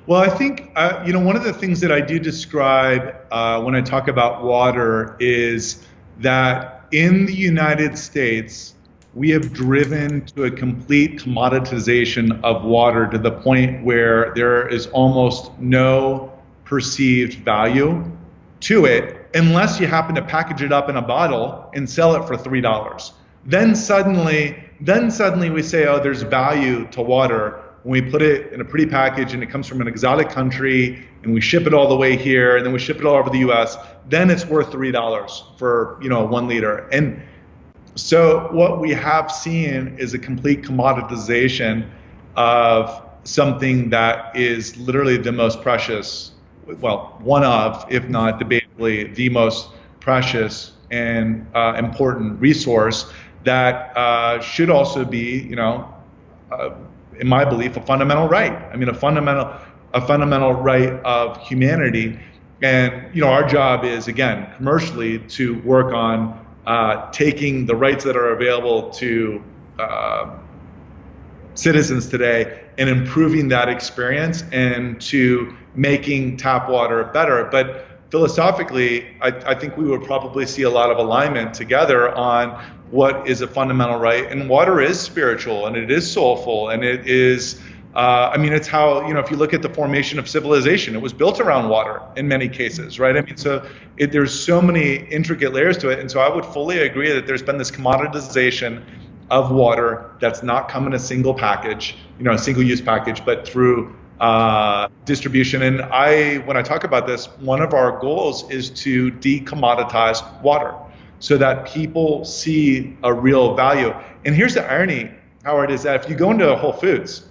Well, I think, one of the things that I do describe when I talk about water is that in the United States, we have driven to a complete commoditization of water to the point where there is almost no perceived value to it unless you happen to package it up in a bottle and sell it for $3. Then suddenly we say, oh, there's value to water when we put it in a pretty package and it comes from an exotic country and we ship it all the way here and then we ship it all over the US, then it's worth $3 for 1 liter. And so what we have seen is a complete commoditization of something that is literally the most precious, well, one of, if not debatably, the most precious and important resource that should also be, in my belief, a fundamental right. I mean, a fundamental right of humanity. And our job is, again, commercially to work on taking the rights that are available to citizens today and improving that experience and to making tap water better. But philosophically, I think we would probably see a lot of alignment together on what is a fundamental right. And water is spiritual, and it is soulful, and it is, it's how, if you look at the formation of civilization, it was built around water in many cases, right? I mean, so there's so many intricate layers to it. And so I would fully agree that there's been this commoditization of water that's not come in a single package, a single-use package, but through distribution. And when I talk about this, one of our goals is to decommoditize water so that people see a real value. And here's the irony, Howard, is that if you go into Whole Foods,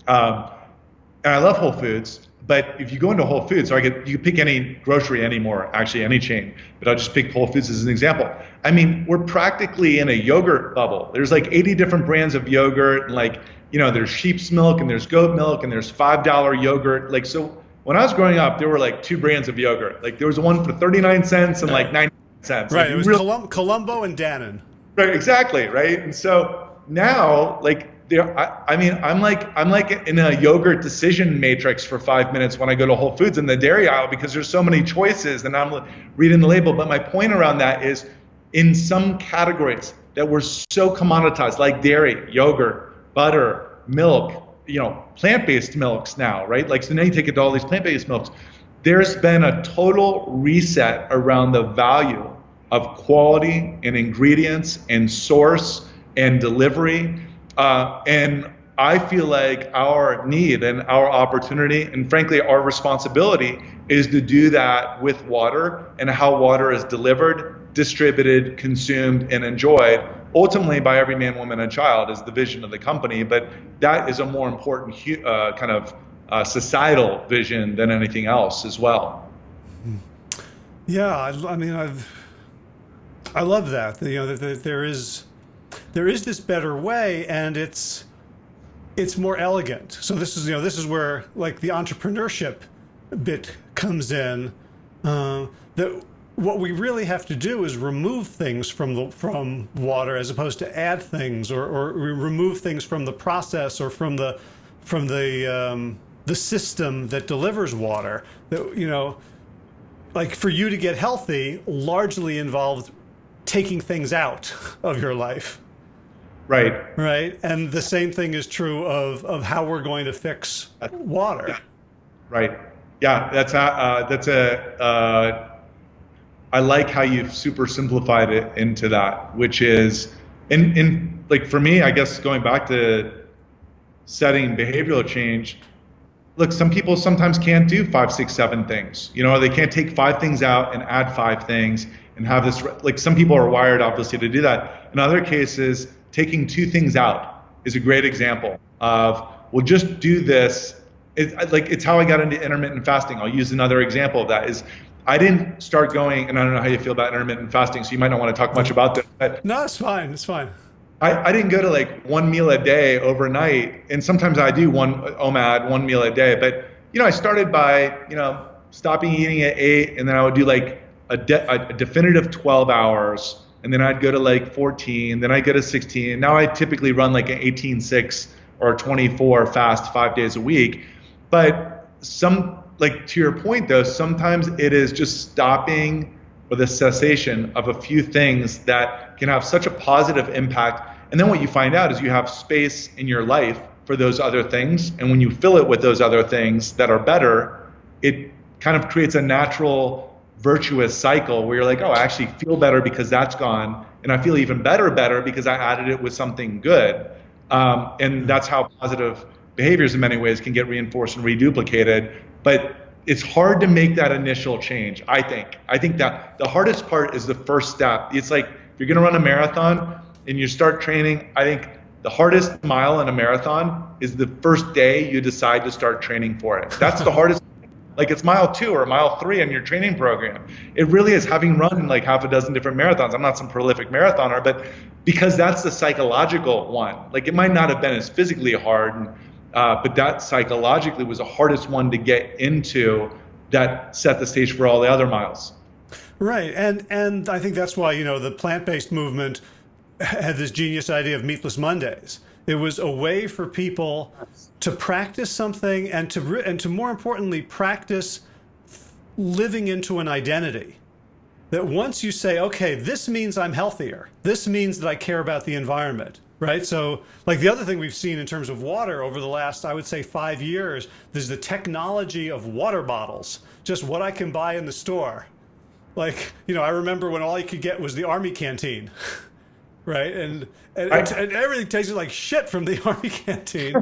and I love Whole Foods, but if you go into Whole Foods, you pick any grocery anymore, actually any chain, but I'll just pick Whole Foods as an example. I mean, we're practically in a yogurt bubble. There's like 80 different brands of yogurt, and there's sheep's milk and there's goat milk and there's $5 yogurt. So when I was growing up, there were like 2 brands of yogurt. Like there was one for 39 cents and like 99 cents. Right, it was Columbo and Dannon. Right, exactly, right? And so now, I'm like in a yogurt decision matrix for 5 minutes when I go to Whole Foods in the dairy aisle because there's so many choices and I'm reading the label. But my point around that is in some categories that were so commoditized, like dairy, yogurt, butter, milk, plant-based milks now, right? So now you take it to all these plant-based milks. There's been a total reset around the value of quality and ingredients and source and delivery. And I feel like our need and our opportunity, and frankly, our responsibility is to do that with water and how water is delivered, distributed, consumed, and enjoyed, ultimately by every man, woman, and child is the vision of the company. But that is a more important kind of societal vision than anything else as well. Yeah, I love that. That there is this better way, and it's more elegant. So this is where like the entrepreneurship bit comes in. That what we really have to do is remove things from water as opposed to add things, or remove things from the process or from the system that delivers water. That like for you to get healthy, largely involved taking things out of your life. Right. Right. And the same thing is true of how we're going to fix water. Right. Yeah, I like how you've super simplified it into that, which is in like for me, I guess going back to setting behavioral change, look, some people sometimes can't do five, six, seven things. You know, they can't take five things out and add five things and have this, like some people are wired obviously to do that. In other cases, taking two things out is a great example of, well, just do this. It's how I got into intermittent fasting. I'll use another example of that is I didn't start going, and I don't know how you feel about intermittent fasting, so you might not want to talk much about this, but No, it's fine. It's fine. I didn't go to like one meal a day overnight, and sometimes I do one OMAD, one meal a day. But I started by stopping eating at 8, and then I would do like a definitive 12 hours, and then I'd go to like 14, then I'd go to 16. Now I typically run like an 18-6 or 24 fast 5 days a week. But like to your point though, sometimes it is just stopping with a cessation of a few things that can have such a positive impact. And then what you find out is you have space in your life for those other things. And when you fill it with those other things that are better, it kind of creates a natural virtuous cycle where you're like, oh, I actually feel better because that's gone. And I feel even better because I added it with something good. And that's how positive behaviors in many ways can get reinforced and reduplicated. But it's hard to make that initial change, I think. I think that the hardest part is the first step. It's like if you're going to run a marathon and you start training, I think the hardest mile in a marathon is the first day you decide to start training for it. That's the hardest. Like it's mile 2 or mile 3 in your training program. It really is, having run like half a dozen different marathons. I'm not some prolific marathoner, but because that's the psychological one. Like it might not have been as physically hard, but that psychologically was the hardest one to get into, that set the stage for all the other miles. Right. And I think that's why, the plant-based movement had this genius idea of Meatless Mondays. It was a way for people to practice something and to more importantly, practice living into an identity. That once you say, okay, this means I'm healthier. This means that I care about the environment. Right. So like the other thing we've seen in terms of water over the last, I would say 5 years, there's the technology of water bottles, just what I can buy in the store. Like, I remember when all you could get was the Army canteen. Right. And everything tasted like shit from the Army canteen.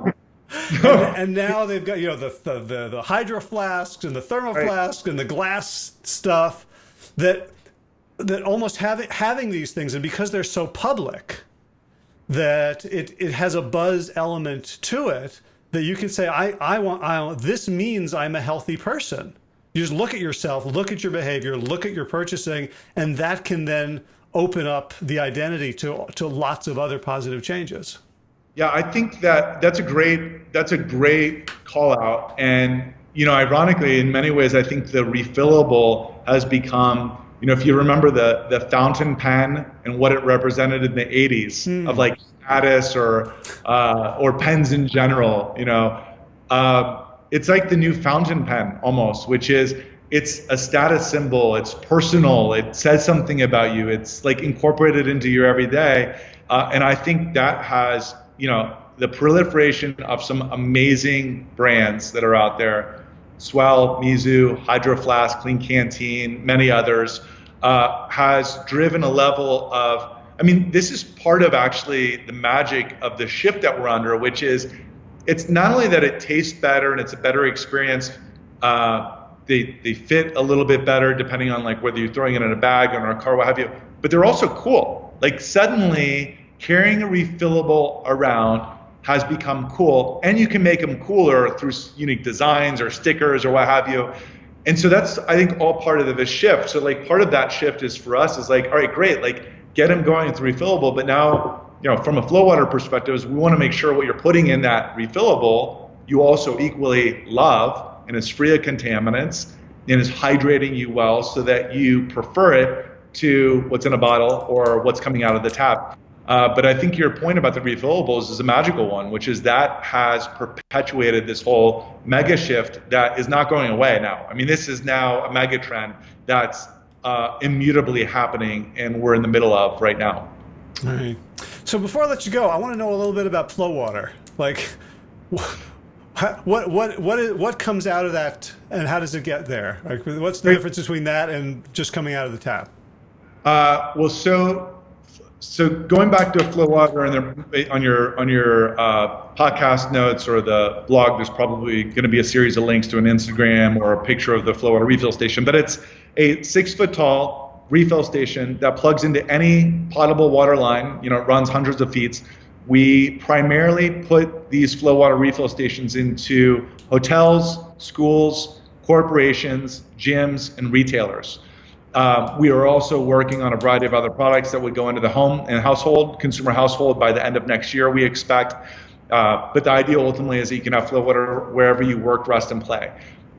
and now they've got, the hydro flasks and the thermal flasks and the glass stuff that almost having these things. And because they're so public, that it has a buzz element to it, that you can say, I want this means I'm a healthy person. You just look at yourself, look at your behavior, look at your purchasing, and that can then open up the identity to lots of other positive changes. Yeah, I think that's a great call out. And ironically, in many ways, I think the refillable has become, if you remember the fountain pen and what it represented in the 80s of like status or pens in general, it's like the new fountain pen almost, which is, it's a status symbol, it's personal, it says something about you, it's like incorporated into your everyday. And I think that has, the proliferation of some amazing brands that are out there, Swell, Mizu, Hydro Flask, Clean Canteen, many others, has driven a level of, this is part of actually the magic of the shift that we're under, which is, it's not only that it tastes better and it's a better experience, they fit a little bit better depending on like whether you're throwing it in a bag or in a car, what have you, but they're also cool. Like suddenly carrying a refillable around has become cool, and you can make them cooler through unique designs or stickers or what have you. And so that's, I think, all part of the shift. So like part of that shift is for us is like, all right, great, like get them going with refillable, but now, from a FloWater perspective, we want to make sure what you're putting in that refillable, you also equally love, and it's free of contaminants and is hydrating you well so that you prefer it to what's in a bottle or what's coming out of the tap. But I think your point about the refillables is a magical one, which is that has perpetuated this whole mega shift that is not going away now. This is now a mega trend that's immutably happening, and we're in the middle of right now. All right. So before I let you go, I want to know a little bit about FloWater. Like, What comes out of that, and how does it get there? Like, what's the difference between that and just coming out of the tap? Well, so going back to FloWater, and on your podcast notes or the blog, there's probably going to be a series of links to an Instagram or a picture of the FloWater refill station. But it's a 6-foot tall refill station that plugs into any potable water line. It runs hundreds of feet. We primarily put these FloWater refill stations into hotels, schools, corporations, gyms, and retailers. We are also working on a variety of other products that would go into the home and consumer household by the end of next year, we expect. But the idea ultimately is that you can have FloWater wherever you work, rest, and play.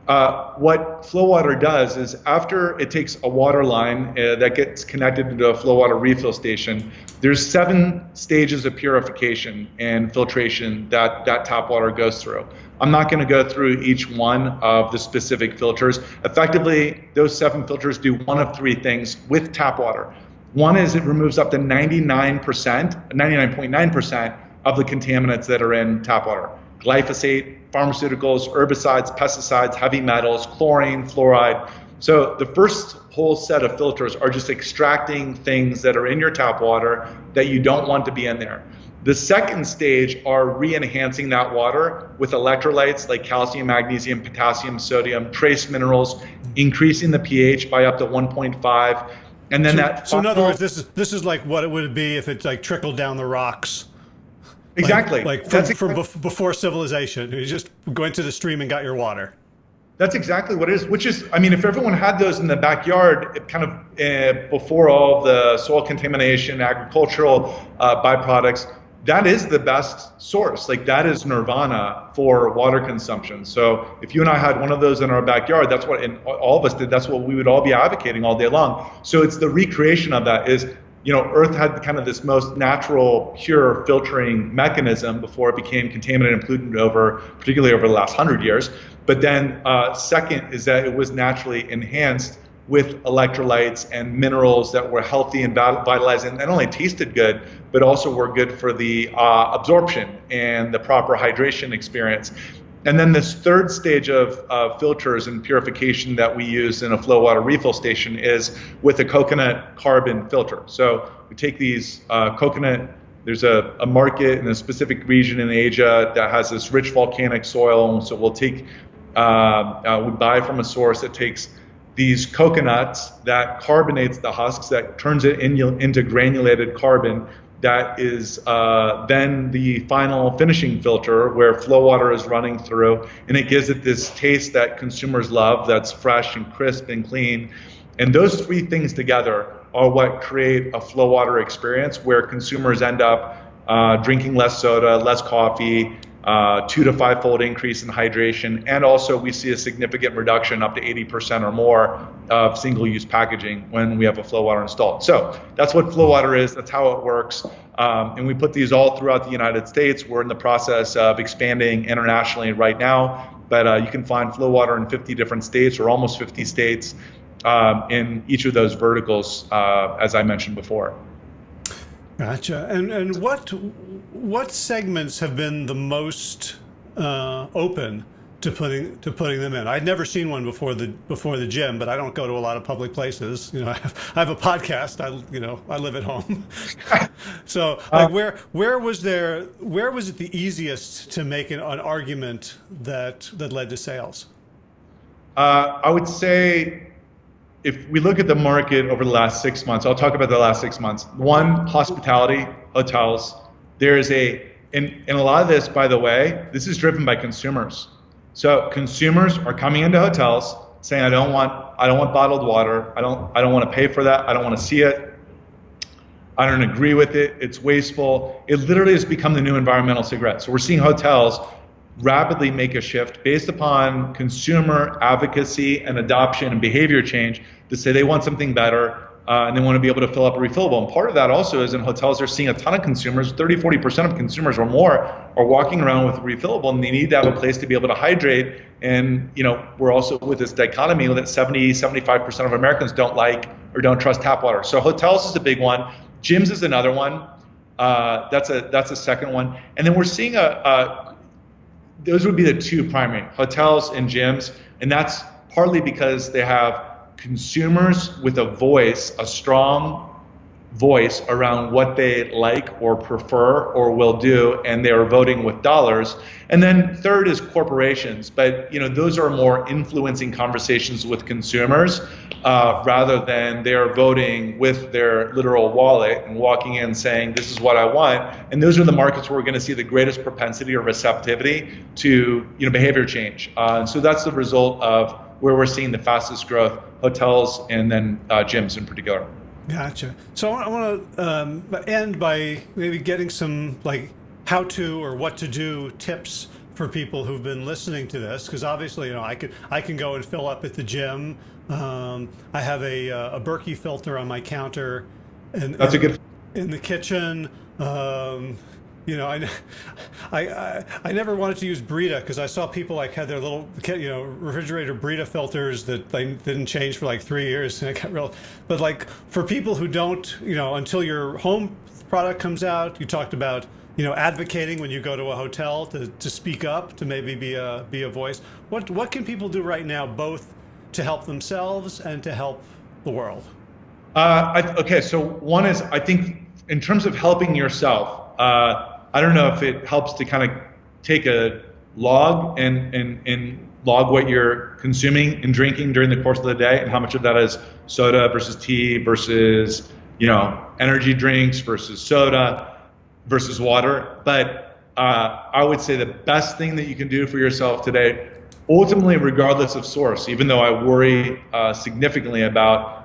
What FloWater does is after it takes a water line that gets connected into a FloWater refill station, there's 7 stages of purification and filtration that tap water goes through. I'm not going to go through each one of the specific filters. Effectively, those 7 filters do one of 3 things with tap water. One is it removes up to 99.9% of the contaminants that are in tap water. Glyphosate, pharmaceuticals, herbicides, pesticides, heavy metals, chlorine, fluoride. So the first whole set of filters are just extracting things that are in your tap water that you don't want to be in there. The second stage are re-enhancing that water with electrolytes like calcium, magnesium, potassium, sodium, trace minerals, increasing the pH by up to 1.5. And then so in other words, this is like what it would be if it like trickled down the rocks. Exactly. Like from before civilization. You just went to the stream and got your water. That's exactly what it is, which is, I mean, if everyone had those in the backyard, it kind of before all the soil contamination, agricultural byproducts, that is the best source. Like that is nirvana for water consumption. So if you and I had one of those in our backyard, that's what, and all of us did, that's what we would all be advocating all day long. So it's the recreation of that is, Earth had kind of this most natural, pure filtering mechanism before it became contaminated and polluted particularly over the last 100 years. But then second is that it was naturally enhanced with electrolytes and minerals that were healthy and vitalizing, and not only tasted good, but also were good for the absorption and the proper hydration experience. And then this third stage of filters and purification that we use in a FloWater refill station is with a coconut carbon filter. So we take these coconut, there's a market in a specific region in Asia that has this rich volcanic soil. And so we'll take, we buy from a source that takes these coconuts that carbonates the husks, that turns it into granulated carbon. That is then the final finishing filter where FloWater is running through, and it gives it this taste that consumers love, that's fresh and crisp and clean. And those 3 things together are what create a FloWater experience where consumers end up drinking less soda, less coffee, 2 to 5-fold increase in hydration, and also we see a significant reduction up to 80% or more of single-use packaging when we have a FloWater installed. So that's what FloWater is, that's how it works, and we put these all throughout the United States. We're in the process of expanding internationally right now, but you can find FloWater in 50 different states or almost 50 states in each of those verticals, as I mentioned before. Gotcha. And what segments have been the most open to putting them in? I'd never seen one before the gym, but I don't go to a lot of public places. I have a podcast. I live at home. So like where was it the easiest to make an argument that led to sales? I would say, if we look at the market over the last 6 months, I'll talk about the last 6 months. One, hospitality, hotels. There is and a lot of this, by the way, this is driven by consumers. So consumers are coming into hotels saying, I don't want bottled water. I don't want to pay for that. I don't want to see it. I don't agree with it. It's wasteful. It literally has become the new environmental cigarette. So we're seeing hotels rapidly make a shift based upon consumer advocacy and adoption and behavior change to say they want something better and they want to be able to fill up a refillable. And part of that also is in hotels they're seeing a ton of consumers, 30-40% of consumers or more are walking around with a refillable, and they need to have a place to be able to hydrate. And we're also with this dichotomy that 70-75% of Americans don't like or don't trust tap water. So hotels is a big one. Gyms is another one. That's a second one. And then we're seeing those would be the two primary, hotels and gyms. And that's partly because they have consumers with a voice, a strong voice around what they like or prefer or will do, and they are voting with dollars. And then third is corporations, but those are more influencing conversations with consumers rather than they're voting with their literal wallet and walking in saying, this is what I want. And those are the markets where we're going to see the greatest propensity or receptivity to behavior change. So that's the result of where we're seeing the fastest growth, hotels and then gyms in particular. Gotcha. So I want to end by maybe getting some how to or what to do tips for people who've been listening to this, because obviously I can go and fill up at the gym. I have a Berkey filter on my counter, and that's a good in the kitchen. I never wanted to use Brita because I saw people had their little refrigerator Brita filters that they didn't change for 3 years, and I got real. But for people who don't, until your home product comes out, you talked about advocating when you go to a hotel to speak up, to maybe be a voice. What can people do right now, both to help themselves and to help the world? Okay, so one is, I think in terms of helping yourself. I don't know if it helps to kind of take a log and log what you're consuming and drinking during the course of the day, and how much of that is soda versus tea versus energy drinks versus soda versus water. But I would say the best thing that you can do for yourself today, ultimately regardless of source, even though I worry significantly about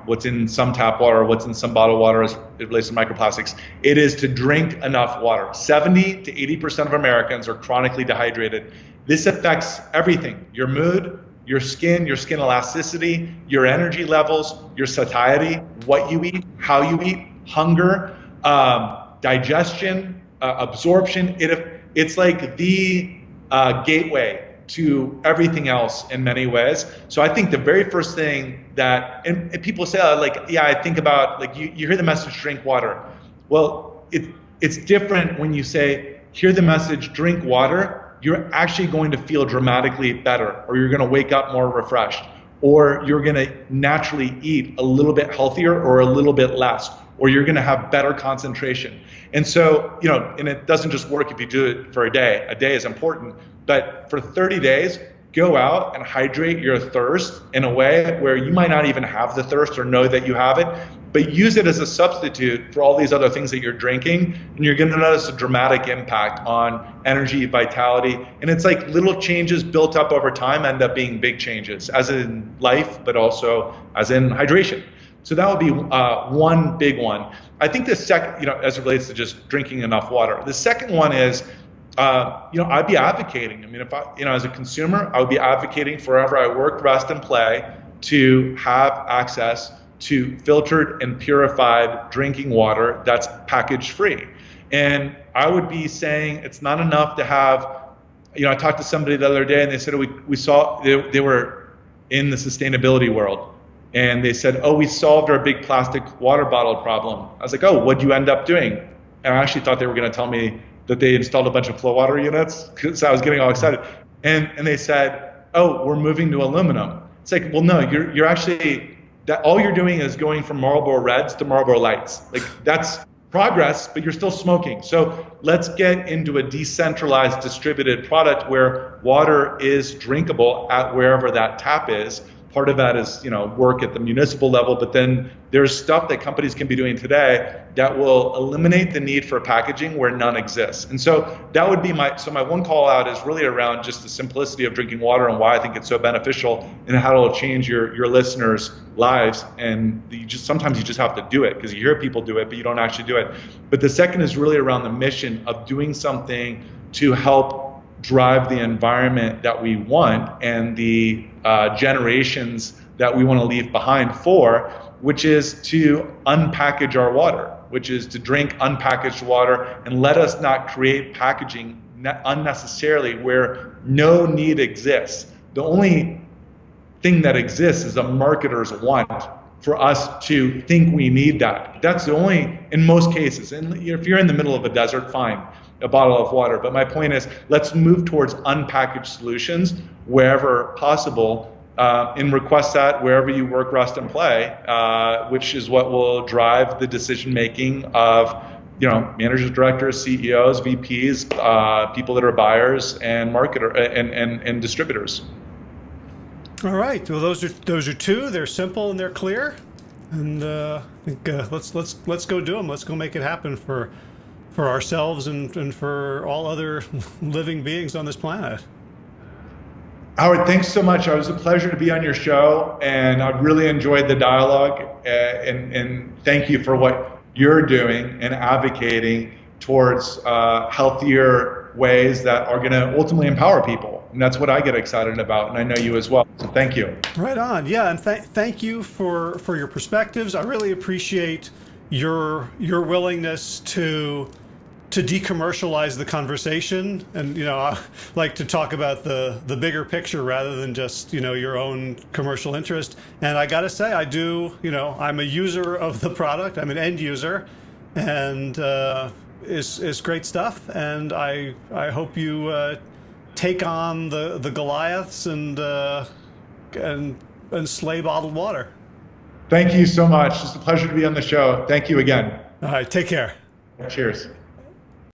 what's in some tap water, what's in some bottled water as it relates to microplastics, it is to drink enough water. 70 to 80% of Americans are chronically dehydrated. This affects everything: your mood, your skin elasticity, your energy levels, your satiety, what you eat, how you eat, hunger, digestion, absorption. It's like the gateway to everything else in many ways. So I think the very first thing that, and people say I think about, you hear the message, drink water. Well, it's different when you say, hear the message, drink water. You're actually going to feel dramatically better, or you're going to wake up more refreshed, or you're going to naturally eat a little bit healthier or a little bit less, or you're going to have better concentration. And so, and it doesn't just work if you do it for a day. A day is important. But for 30 days, go out and hydrate your thirst in a way where you might not even have the thirst or know that you have it, but use it as a substitute for all these other things that you're drinking, and you're going to notice a dramatic impact on energy, vitality. And it's like little changes built up over time end up being big changes, as in life, but also as in hydration. So that would be one big one. I think the second, as it relates to just drinking enough water, the second one is, I'd be advocating. I mean, if I, as a consumer, I would be advocating for wherever I work, rest, and play to have access to filtered and purified drinking water that's package free. And I would be saying it's not enough to have, I talked to somebody the other day and they said, we saw, they were in the sustainability world. And they said, we solved our big plastic water bottle problem. I was like, what'd you end up doing? And I actually thought they were going to tell me that they installed a bunch of FloWater units, so I was getting all excited. And they said, we're moving to aluminum. It's like, well, no, you're actually, that all you're doing is going from Marlboro Reds to Marlboro Lights. That's progress, but you're still smoking. So let's get into a decentralized distributed product where water is drinkable at wherever that tap is. Part of that is, work at the municipal level, but then there's stuff that companies can be doing today that will eliminate the need for packaging where none exists. And so that would be my one call out is really around just the simplicity of drinking water and why I think it's so beneficial and how it'll change your listeners' lives. And sometimes you just have to do it because you hear people do it, but you don't actually do it. But the second is really around the mission of doing something to help drive the environment that we want and the generations that we want to leave behind for, which is to unpackage our water, which is to drink unpackaged water and let us not create packaging unnecessarily where no need exists. The only thing that exists is a marketer's want for us to think we need that. That's the only, in most cases, and if you're in the middle of a desert, fine, a bottle of water. But my point is, let's move towards unpackaged solutions wherever possible, and request that wherever you work, rest, and play, which is what will drive the decision making of managers, directors, CEOs, VPs, people that are buyers and and distributors. All right. Well, those are two. They're simple and they're clear. And I think let's go do them. Let's go make it happen for ourselves and for all other living beings on this planet. Howard, thanks so much. It was a pleasure to be on your show, and I really enjoyed the dialogue. And thank you for what you're doing and advocating towards healthier ways that are going to ultimately empower people. And that's what I get excited about, and I know you as well. So thank you. Right on. Yeah, and thank you for your perspectives. I really appreciate your willingness to decommercialize the conversation, and I like to talk about the bigger picture rather than just your own commercial interest. And I gotta say, I do. I'm a user of the product. I'm an end user, and it's great stuff. And I hope you take on the Goliaths and slay bottled water. Thank you so much. It's a pleasure to be on the show. Thank you again. All right, take care. Cheers.